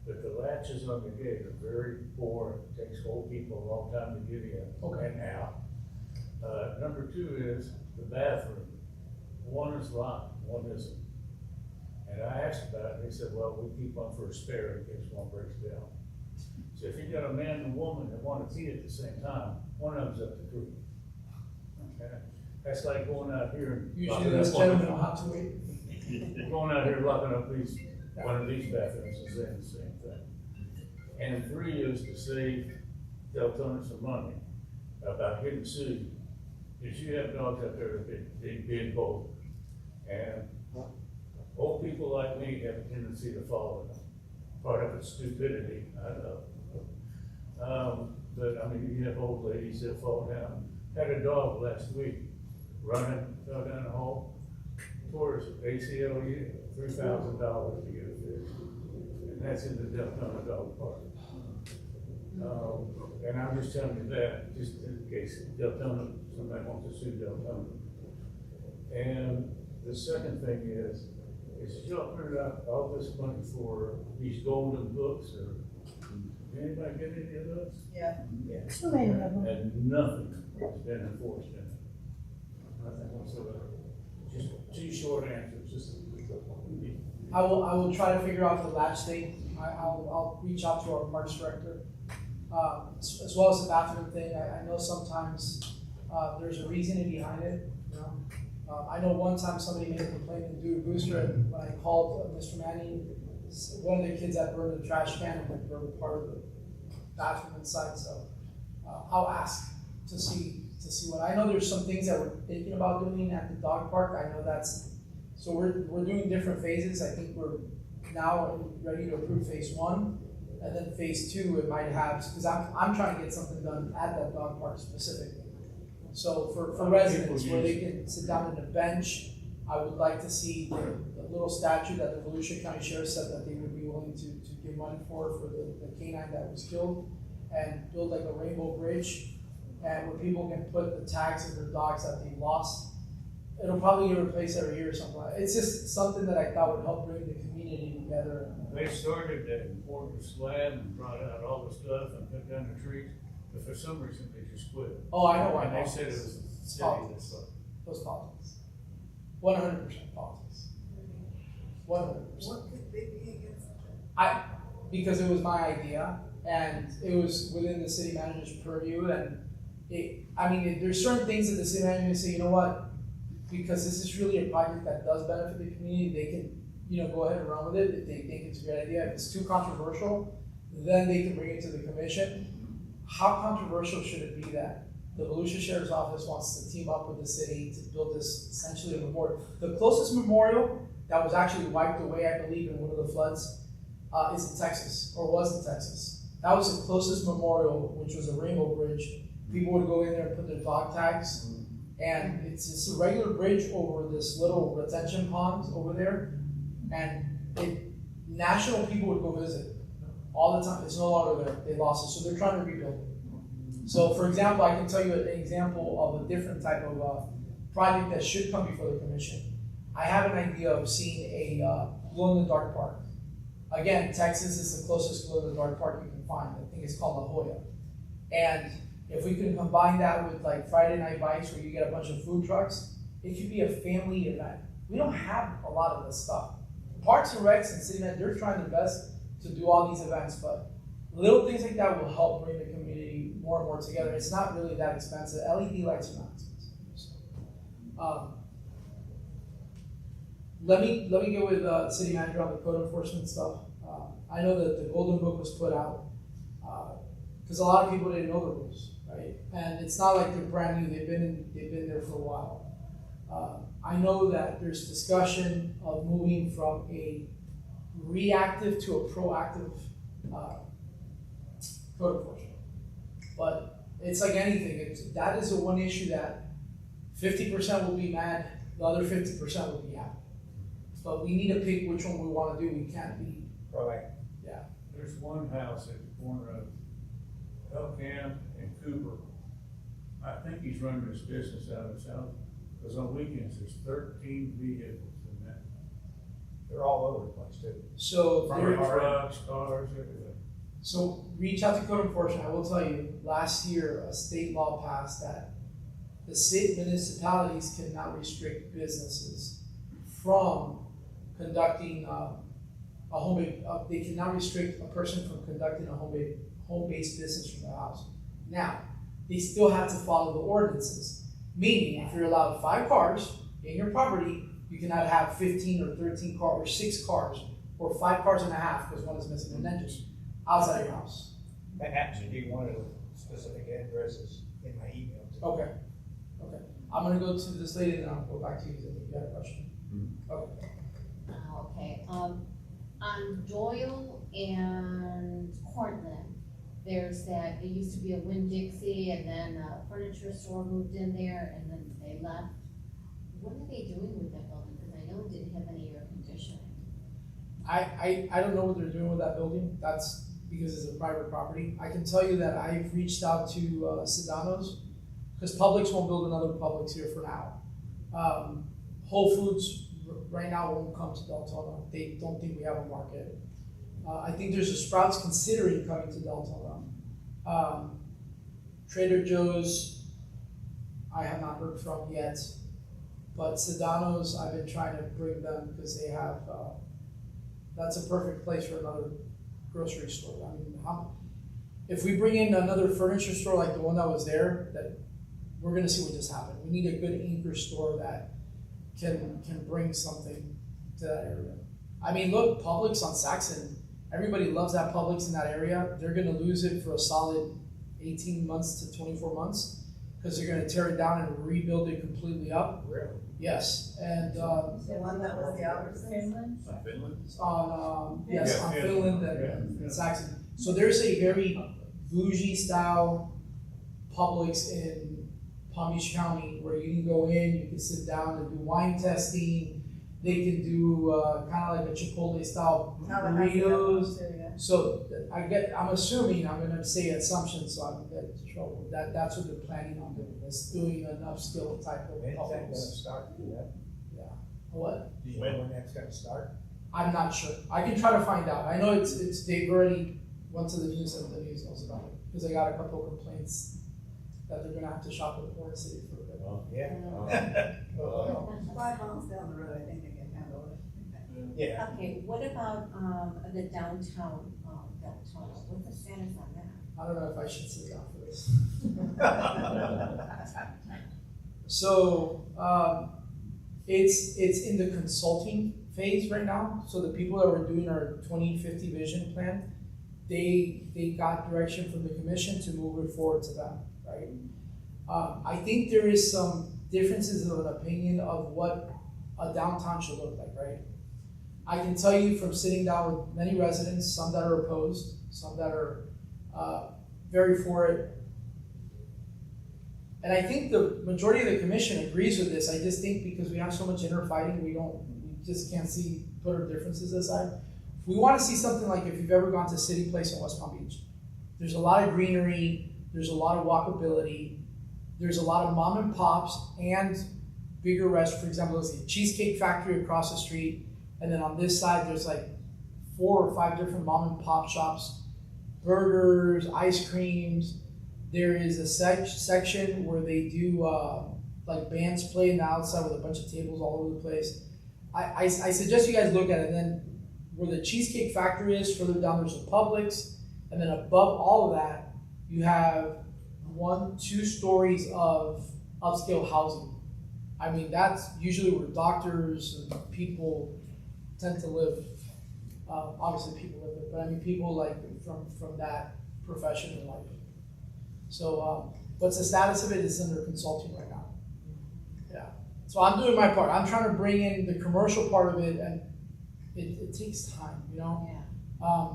but the latches on the gate are very boring. It takes old people a long time to get in and out. Number 2 is the bathroom. One is locked, one isn't. And I asked about it, and they said, well, we keep one for a spare in case one breaks down. So if you got a man and a woman that want to pee at the same time, one of them's up the creek. Okay? That's like going out here and Usually locking those up one- gentlemen will have to wait. Going out here locking up one of these bathrooms is saying the same thing. And 3 is to save Deltona some money about getting sued. Is you have dogs out there that they big bold. And old people like me have a tendency to follow them. Part of it's stupidity, I know. But I mean, you have old ladies that fall down. Had a dog last week running, fell down the hole. Tore his ACLU, $3,000 to get it fixed. And that's in the Deltona dog park. And I'm just telling you that, just in case Deltona, somebody wants to sue Deltona. And the second thing is y'all printed out all this money for these golden books, or did anybody get any of those? Yeah. Too many of them. And nothing has been enforced in it. Nothing whatsoever. Just 2 short answers, just. I will try to figure out the latch thing. I'll reach out to our parks director. As well as the bathroom thing, I know sometimes there's a reasoning behind it. I know one time somebody made a complaint in Dewey Booster, and when I called Mr. Manning, one of the kids had burned the trash can and burned part of the bathroom inside. So I'll ask to see what. I know there's some things that we're thinking about doing at the dog park. I know so we're doing different phases. I think we're now ready to approve phase 1. And then phase 2, it might have, because I'm trying to get something done at that dog park specifically. So for residents, where they can sit down on a bench, I would like to see the little statue that the Volusia County Sheriff said that they would be willing to give money for the canine that was killed, and build like a rainbow bridge, and where people can put the tags of their dogs that they lost. It'll probably get replaced every year or something. It's just something that I thought would help bring the community together. They started that important slab and brought out all the stuff and cut down the trees, but for some reason they just quit. Oh, I know why. And they said it was the city that started. Those politics. 100% politics. 100%. What could they be against? Because it was my idea, and it was within the city manager's purview, and there's certain things that the city manager can say, you know what, because this is really a project that does benefit the community, they can, go ahead and run with it if they think it's a great idea. If it's too controversial, then they can bring it to the commission. how controversial should it be that the Volusia Sheriff's Office wants to team up with the city to build this essentially a memorial? The closest memorial that was actually wiped away, I believe, in one of the floods, is in Texas, or was in Texas. That was the closest memorial, which was a rainbow bridge. People would go in there and put their dog tags, and it's just a regular bridge over this little retention pond over there, and national people would go visit all the time. It's no longer there. They lost it, so they're trying to rebuild it. So, for example, I can tell you an example of a different type of project that should come before the commission. I have an idea of seeing a glow-in-the-dark park. Again, Texas is the closest glow-in-the-dark park you can find. I think it's called La Jolla. And if we can combine that with like Friday night bikes where you get a bunch of food trucks, it could be a family event. We don't have a lot of this stuff. Parks and Recs and City Net, they're trying their best to do all these events, but little things like that will help bring the community more and more together. It's not really that expensive. LED lights are not expensive. So, let me go with city manager on the code enforcement stuff. I know that the Golden Book was put out because a lot of people didn't know the rules, right? And it's not like they're brand new. They've been there for a while. I know that there's discussion of moving from a reactive to a proactive code enforcement, but it's like anything. That is the one issue that 50% will be mad, the other 50% will be happy. But we need to pick which one we want to do. We can't be. Right. Yeah. There's one house at the corner of Elkham and Cooper. I think he's running his business out of his house, because on weekends, there's 13 vehicles in that. They're all over the place too. So Trucks, cars, everything. So reach out to code enforcement. I will tell you, last year a state law passed that the state municipalities cannot restrict businesses from conducting they cannot restrict a person from conducting a home-based business from their house. Now, they still have to follow the ordinances. Meaning, if you're allowed 5 cars in your property, you cannot have 15 or 13 cars or 6 cars or 5 cars and a half because one is missing, and then just outside your house. That happens to be one of the specific addresses in my email too. Okay. I'm gonna go to this lady and then I'll go back to you if you have a question. Okay. Okay, on Doyle and Cortland, there's that, it used to be a Winn-Dixie and then a furniture store moved in there and then they left. What are they doing with that building? Because I know it didn't have any air conditioning. I don't know what they're doing with that building. That's because it's a private property. I can tell you that I've reached out to Sedano's because Publix won't build another Publix here for now. Whole Foods right now won't come to Deltona. They don't think we have a market. I think there's a Sprouts considering coming to Deltona. Trader Joe's, I have not heard from yet. But Sedano's, I've been trying to bring them because they have, that's a perfect place for another grocery store. I mean, if we bring in another furniture store like the one that was there, that we're gonna see what just happened. We need a good anchor store that can bring something to that area. I mean, look, Publix on Saxon, everybody loves that Publix in that area. They're gonna lose it for a solid 18 months to 24 months because they're gonna tear it down and rebuild it completely up. Really? Yes, and The one that was the Albertsons? on Yeah, Finland and Saxon. So there's a very bougie style Publix in Palm Beach County where you can go in, you can sit down and do wine testing. They can do kind of like a Chipotle style burritos. So I'm assuming, I'm gonna say assumption, so I'm gonna get into trouble. That's what they're planning on doing. It's doing an upscale type of When's that gonna Publix. start to do that? Yeah. What? Do you know when that's gonna start? I'm not sure. I can try to find out. I know it's they've already went to the news and the news knows about it because I got a couple of complaints that they're gonna have to shop at Port City for a bit. Yeah. 5 miles down the road, I think they can handle it. Yeah. Okay, what about, the downtown, Deltona? What's the status on that? I don't know if I should sit down for this. So it's in the consulting phase right now. So the people that were doing our 2050 vision plan, they got direction from the commission to move it forward to them, right? I think there is some differences of an opinion of what a downtown should look like, right? I can tell you from sitting down with many residents, some that are opposed, some that are very for it. And I think the majority of the commission agrees with this. I just think because we have so much inner fighting, we just can't put our differences aside. We want to see something like if you've ever gone to City Place in West Palm Beach. There's a lot of greenery, there's a lot of walkability, there's a lot of mom and pops and bigger restaurants. For example, there's a Cheesecake Factory across the street, and then on this side there's like 4 or 5 different mom and pop shops, burgers, ice creams. There is a section where they do like bands play in the outside with a bunch of tables all over the place. I suggest you guys look at it. And then where the Cheesecake Factory is, further down there's a Publix, and then above all of that, you have 1-2 stories of upscale housing. I mean, that's usually where doctors and people tend to live. Obviously people live there, but I mean people like from that profession in life. So what's the status of it is under consulting right now. Yeah. So I'm doing my part. I'm trying to bring in the commercial part of it, and it takes time, you know? Yeah.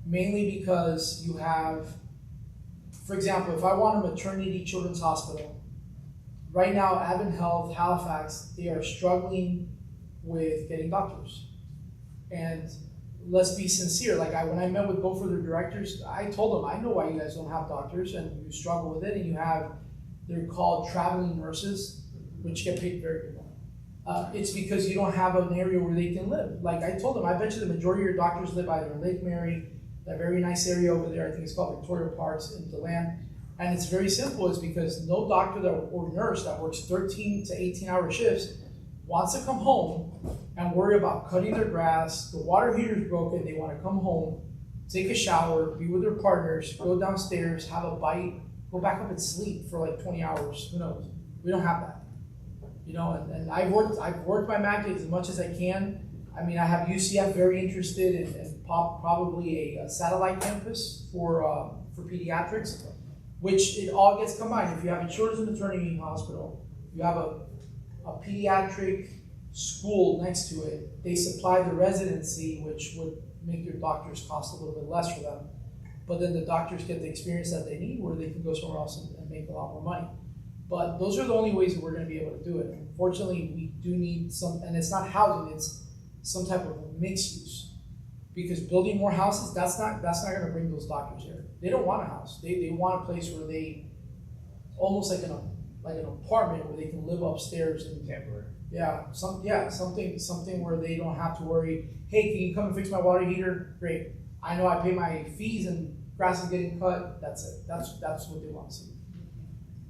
Mainly because you have, for example, if I want a maternity children's hospital, right now Advent Health, Halifax, they are struggling with getting doctors. And let's be sincere, like when I met with both of their directors, I told them, I know why you guys don't have doctors and you struggle with it, and you have, they're called traveling nurses, which get paid very good money. It's because you don't have an area where they can live. Like I told them, I bet you the majority of your doctors live either in Lake Mary, that very nice area over there, I think it's called Victoria Parks in DeLand. And it's very simple, it's because no doctor or nurse that works 13 to 18-hour shifts wants to come home and worry about cutting their grass, the water heater's broken, they want to come home, take a shower, be with their partners, go downstairs, have a bite, go back up and sleep for like 20 hours, who knows? We don't have that. You know, and I've worked my magic as much as I can. I mean, I have UCF very interested in probably a satellite campus for pediatrics, which it all gets combined. If you have a children's maternity hospital, you have a pediatric school next to it, they supply the residency, which would make your doctors cost a little bit less for them. But then the doctors get the experience that they need where they can go somewhere else and make a lot more money. But those are the only ways that we're going to be able to do it. Unfortunately, we do need some, and it's not housing, it's some type of mixed use. Because building more houses, that's not going to bring those doctors here. They don't want a house. They want a place where they, almost like an apartment where they can live upstairs and Temporary. Something where they don't have to worry, hey, can you come and fix my water heater? Great. I know I pay my fees and grass is getting cut. That's it. That's what they want to see.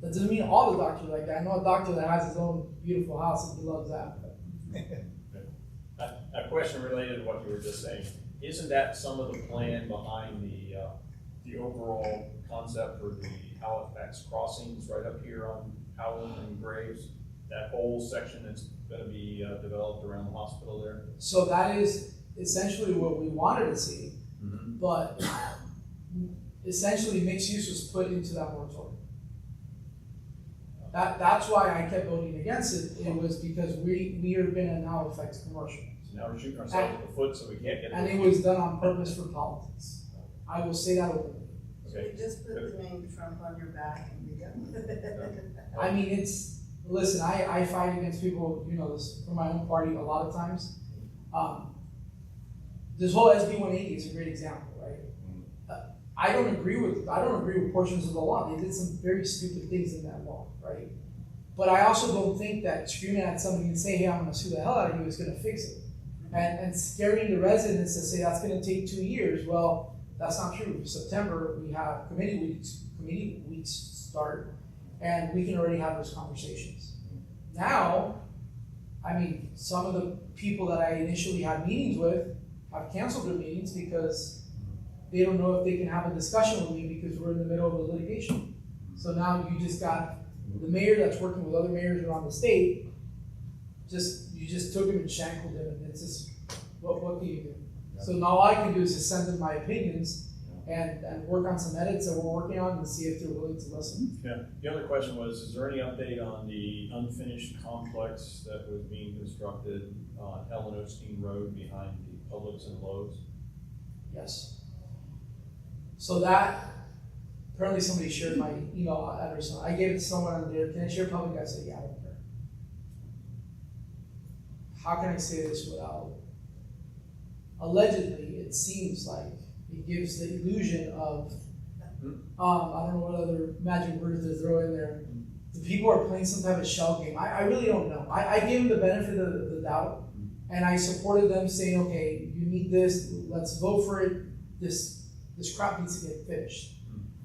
That doesn't mean all the doctors like that. I know a doctor that has his own beautiful house and he loves that. A question related to what you were just saying. Isn't that some of the plan behind the overall concept for the Halifax crossings right up here on Howland and Graves? That whole section that's going to be developed around the hospital there? So that is essentially what we wanted to see, but essentially mixed use was put into that moratorium. That's why I kept voting against it. It was because we are going to now affect commercial. So now we're shooting ourselves in the foot, so we can't get. And it was done on purpose for politics. I will say that openly. Okay. You just put the name Trump on your back and be done with it. I mean, listen, I fight against people, you know, this from my own party a lot of times. This whole SB 180 is a great example, right? I don't agree with portions of the law. They did some very stupid things in that law, right? But I also don't think that screaming at somebody and saying, hey, I'm going to sue the hell out of you is going to fix it. And scaring the residents to say that's going to take 2 years. Well, that's not true. In September, we have committee weeks start, and we can already have those conversations. Now, I mean, some of the people that I initially had meetings with have canceled their meetings because they don't know if they can have a discussion with me because we're in the middle of a litigation. So now you just got the mayor that's working with other mayors around the state, you just took him and shackled him, and it's just, what can you do? So now all I can do is just send them my opinions, and work on some edits that we're working on and see if they're willing to listen. Yeah, the other question was, is there any update on the unfinished complex that was being constructed on Ellen Osteen Road behind the Publix and Lowe's? Yes. So that, apparently somebody shared my email address. I gave it to someone on there. Can I share public? I said, yeah, I don't care. How can I say this without, allegedly, it seems like it gives the illusion of, I don't know what other magic words to throw in there. The people are playing some type of shell game. I really don't know. I gave them the benefit of the doubt, and I supported them saying, okay, you need this, let's vote for it. This crap needs to get finished.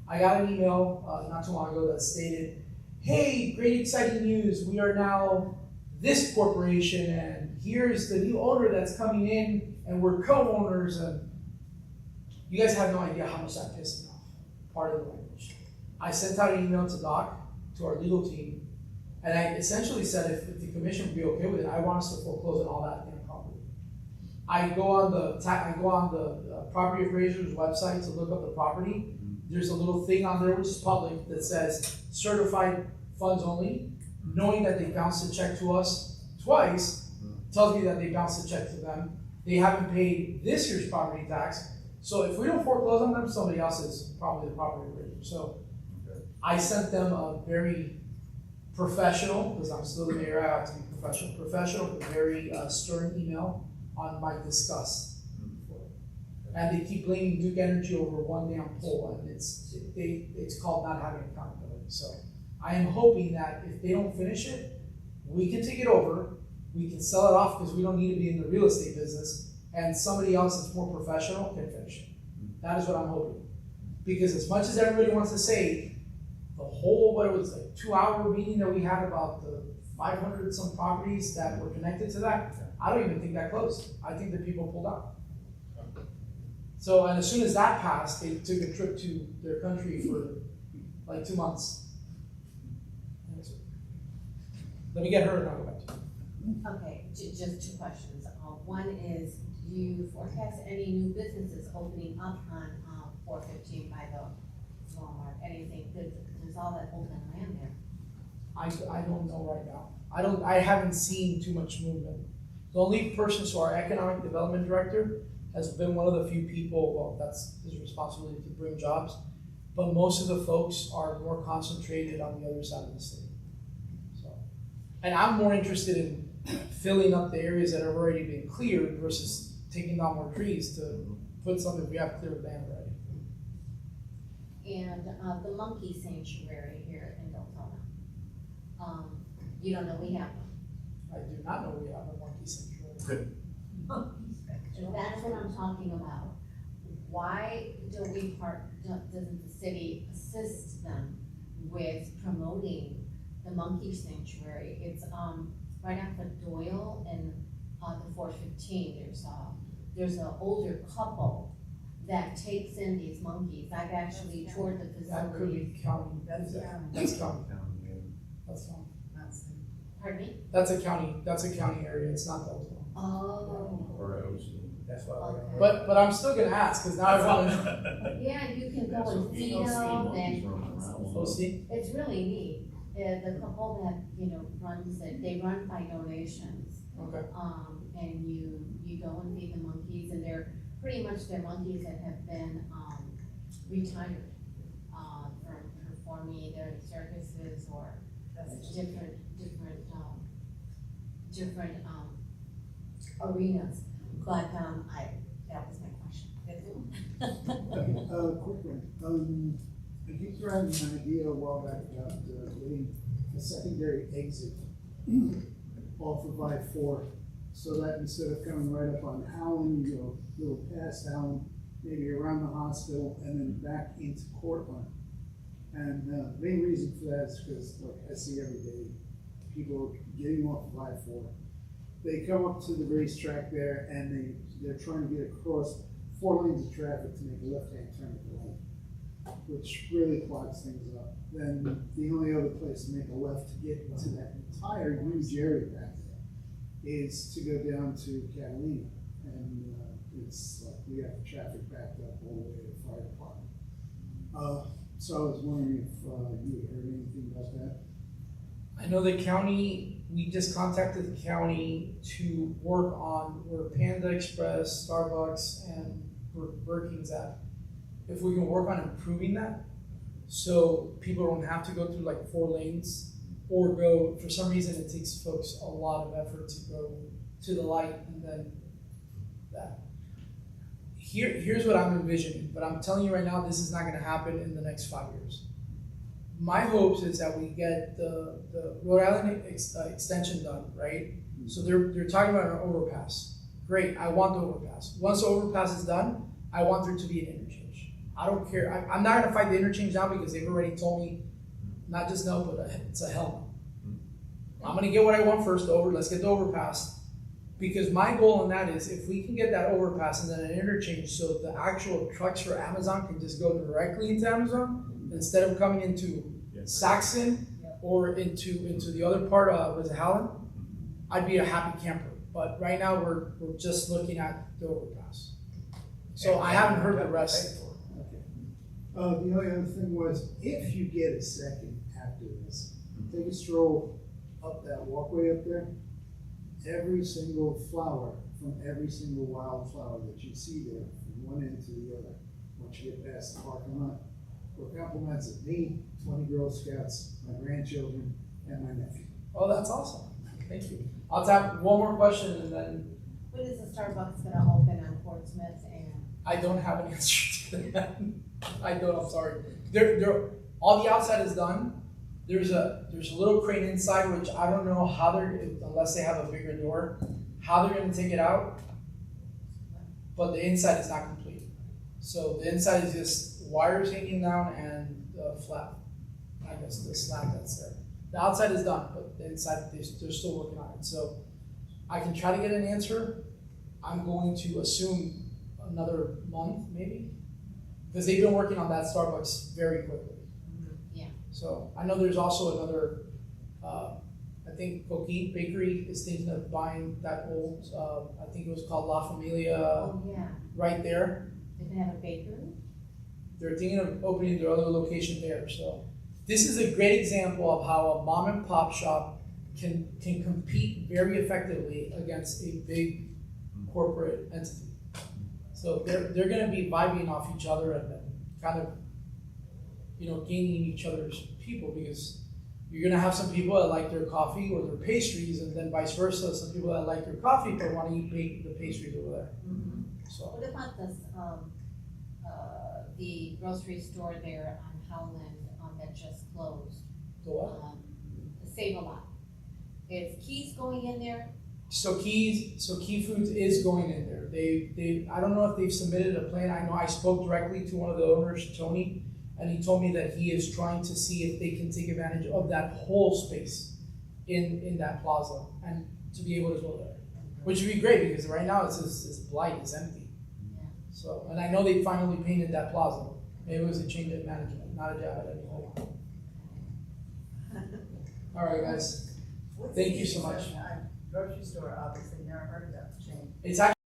I got an email not too long ago that stated, hey, great exciting news, we are now this corporation, and here's the new owner that's coming in, and we're co-owners, and you guys have no idea how much that pissed me off, part of the language. I sent out an email to Doc, to our legal team, and I essentially said if the commission would be okay with it, I want us to foreclose on all that damn property. I go on the property appraiser's website to look up the property. There's a little thing on there which is public that says certified funds only, knowing that they bounced a check to us twice, tells me that they bounced a check to them. They haven't paid this year's property tax. So if we don't foreclose on them, somebody else is probably the property appraiser. So I sent them a very professional, because I'm still the mayor, I have to be professional, but very stern email on my disgust. And they keep blaming Duke Energy over one damn pole, and it's called not having accountability. So I am hoping that if they don't finish it, we can take it over, we can sell it off because we don't need to be in the real estate business, and somebody else that's more professional can finish it. That is what I'm hoping. Because as much as everybody wants to say, the whole, what it was, like 2-hour meeting that we had about the 500 some properties that were connected to that, I don't even think that closed. I think that people pulled out. So, and as soon as that passed, they took a trip to their country for like 2 months. Let me get her and I'll go back to you. Okay, just 2 questions. One is, do you forecast any new businesses opening up on 415 by the Walmart? Anything? There's all that open land there. I don't know right now. I haven't seen too much movement. The only person, so our economic development director, has been one of the few people, well, that's his responsibility to bring jobs, but most of the folks are more concentrated on the other side of the state. So, and I'm more interested in filling up the areas that have already been cleared versus taking down more trees to put something we have cleared land already. And the monkey sanctuary here in Deltona. You don't know we have one. I do not know we have a monkey sanctuary. That's what I'm talking about. Why doesn't the city assist them with promoting the monkey sanctuary? It's right off of Doyle and the 415. There's an older couple that takes in these monkeys. I've actually toured the facility. That could be county. That's county. That's county. That's county. Pardon me? That's a county area. It's not Deltona. Oh. Or Osteen. That's why Okay. But I'm still gonna ask because now I want to. Yeah, you can go and feed them, and Osteen? it's really neat. The couple that runs it, they run by donations. Okay. And you go and feed the monkeys, and they're pretty much monkeys that have been retired from performing either in circuses or different arenas. But that was my question. Quick one. I think you had an idea a while back about getting a secondary exit off of I-4, so that instead of coming right up on Howland, you go past Howland, maybe around the hospital, and then back into Cortland. And the main reason for that is because, look, I see every day people getting off of I-4. They come up to the racetrack there, and they're trying to get across 4 lanes of traffic to make a left-hand turn at the light, which really clogs things up. Then the only other place to make a left to get into that entire huge area back there is to go down to Catalina. And it's like we have traffic backed up all the way to the fire department. So I was wondering if you had heard anything about that? I know the county, we just contacted the county to work on where Panda Express, Starbucks, and Burger King's at. If we can work on improving that, so people don't have to go through like 4 lanes, or go, for some reason it takes folks a lot of effort to go to the light and then that. Here's what I'm envisioning, but I'm telling you right now, this is not gonna happen in the next 5 years. My hopes is that we get the Rhode Island extension done, right? So they're talking about an overpass. Great, I want the overpass. Once the overpass is done, I want there to be an interchange. I don't care, I'm not gonna fight the interchange now because they've already told me, not just no, but it's a hell no. I'm gonna get what I want first, let's get the overpass. Because my goal in that is if we can get that overpass and then an interchange so the actual trucks for Amazon can just go directly into Amazon instead of coming into Saxon or into the other part of Howland, I'd be a happy camper. But right now we're just looking at the overpass. So I haven't heard the rest. Okay. The only other thing was, if you get a second after this, take a stroll up that walkway up there. Every single flower from every single wildflower that you see there, from one end to the other, once you get past the parking lot, were compliments of me, 20 Girl Scouts, my grandchildren, and my nephew. Oh, that's awesome. Thank you. I'll tap one more question and then When is the Starbucks gonna open on Portsmouth and? I don't have an answer to that. I don't, I'm sorry. They're all the outside is done. There's a little crane inside, which I don't know how unless they have a bigger door, how they're gonna take it out. But the inside is not complete. So the inside is just wires hanging down and the flat, I guess the slab that's there. The outside is done, but the inside, they're still working on it. So I can try to get an answer. I'm going to assume another month, maybe. Because they've been working on that Starbucks very quickly. Yeah. So I know there's also another, I think Coquille Bakery is thinking of buying that old, I think it was called La Familia, Oh, yeah. right there. They're gonna have a bakery? They're thinking of opening their other location there. So this is a great example of how a mom and pop shop can compete very effectively against a big corporate entity. So they're gonna be vibing off each other and kind of, gaining each other's people, because you're gonna have some people that like their coffee or their pastries, and then vice versa, some people that like their coffee but want to eat the pastries over there. So What about this, the grocery store there on Howland, that just closed? the what? The Save-A-Lot. Is Keys going in there? So Key Foods is going in there. They I don't know if they've submitted a plan. I know I spoke directly to one of the owners, Tony, and he told me that he is trying to see if they can take advantage of that whole space in that plaza and to be able to go there, which would be great because right now it's blight, it's empty. Yeah. So, and I know they finally painted that plaza. Maybe it was a change in management, not a job at anything. All right, guys. What's Thank the you so much. Grocery store, obviously, never heard of that chain. It's actually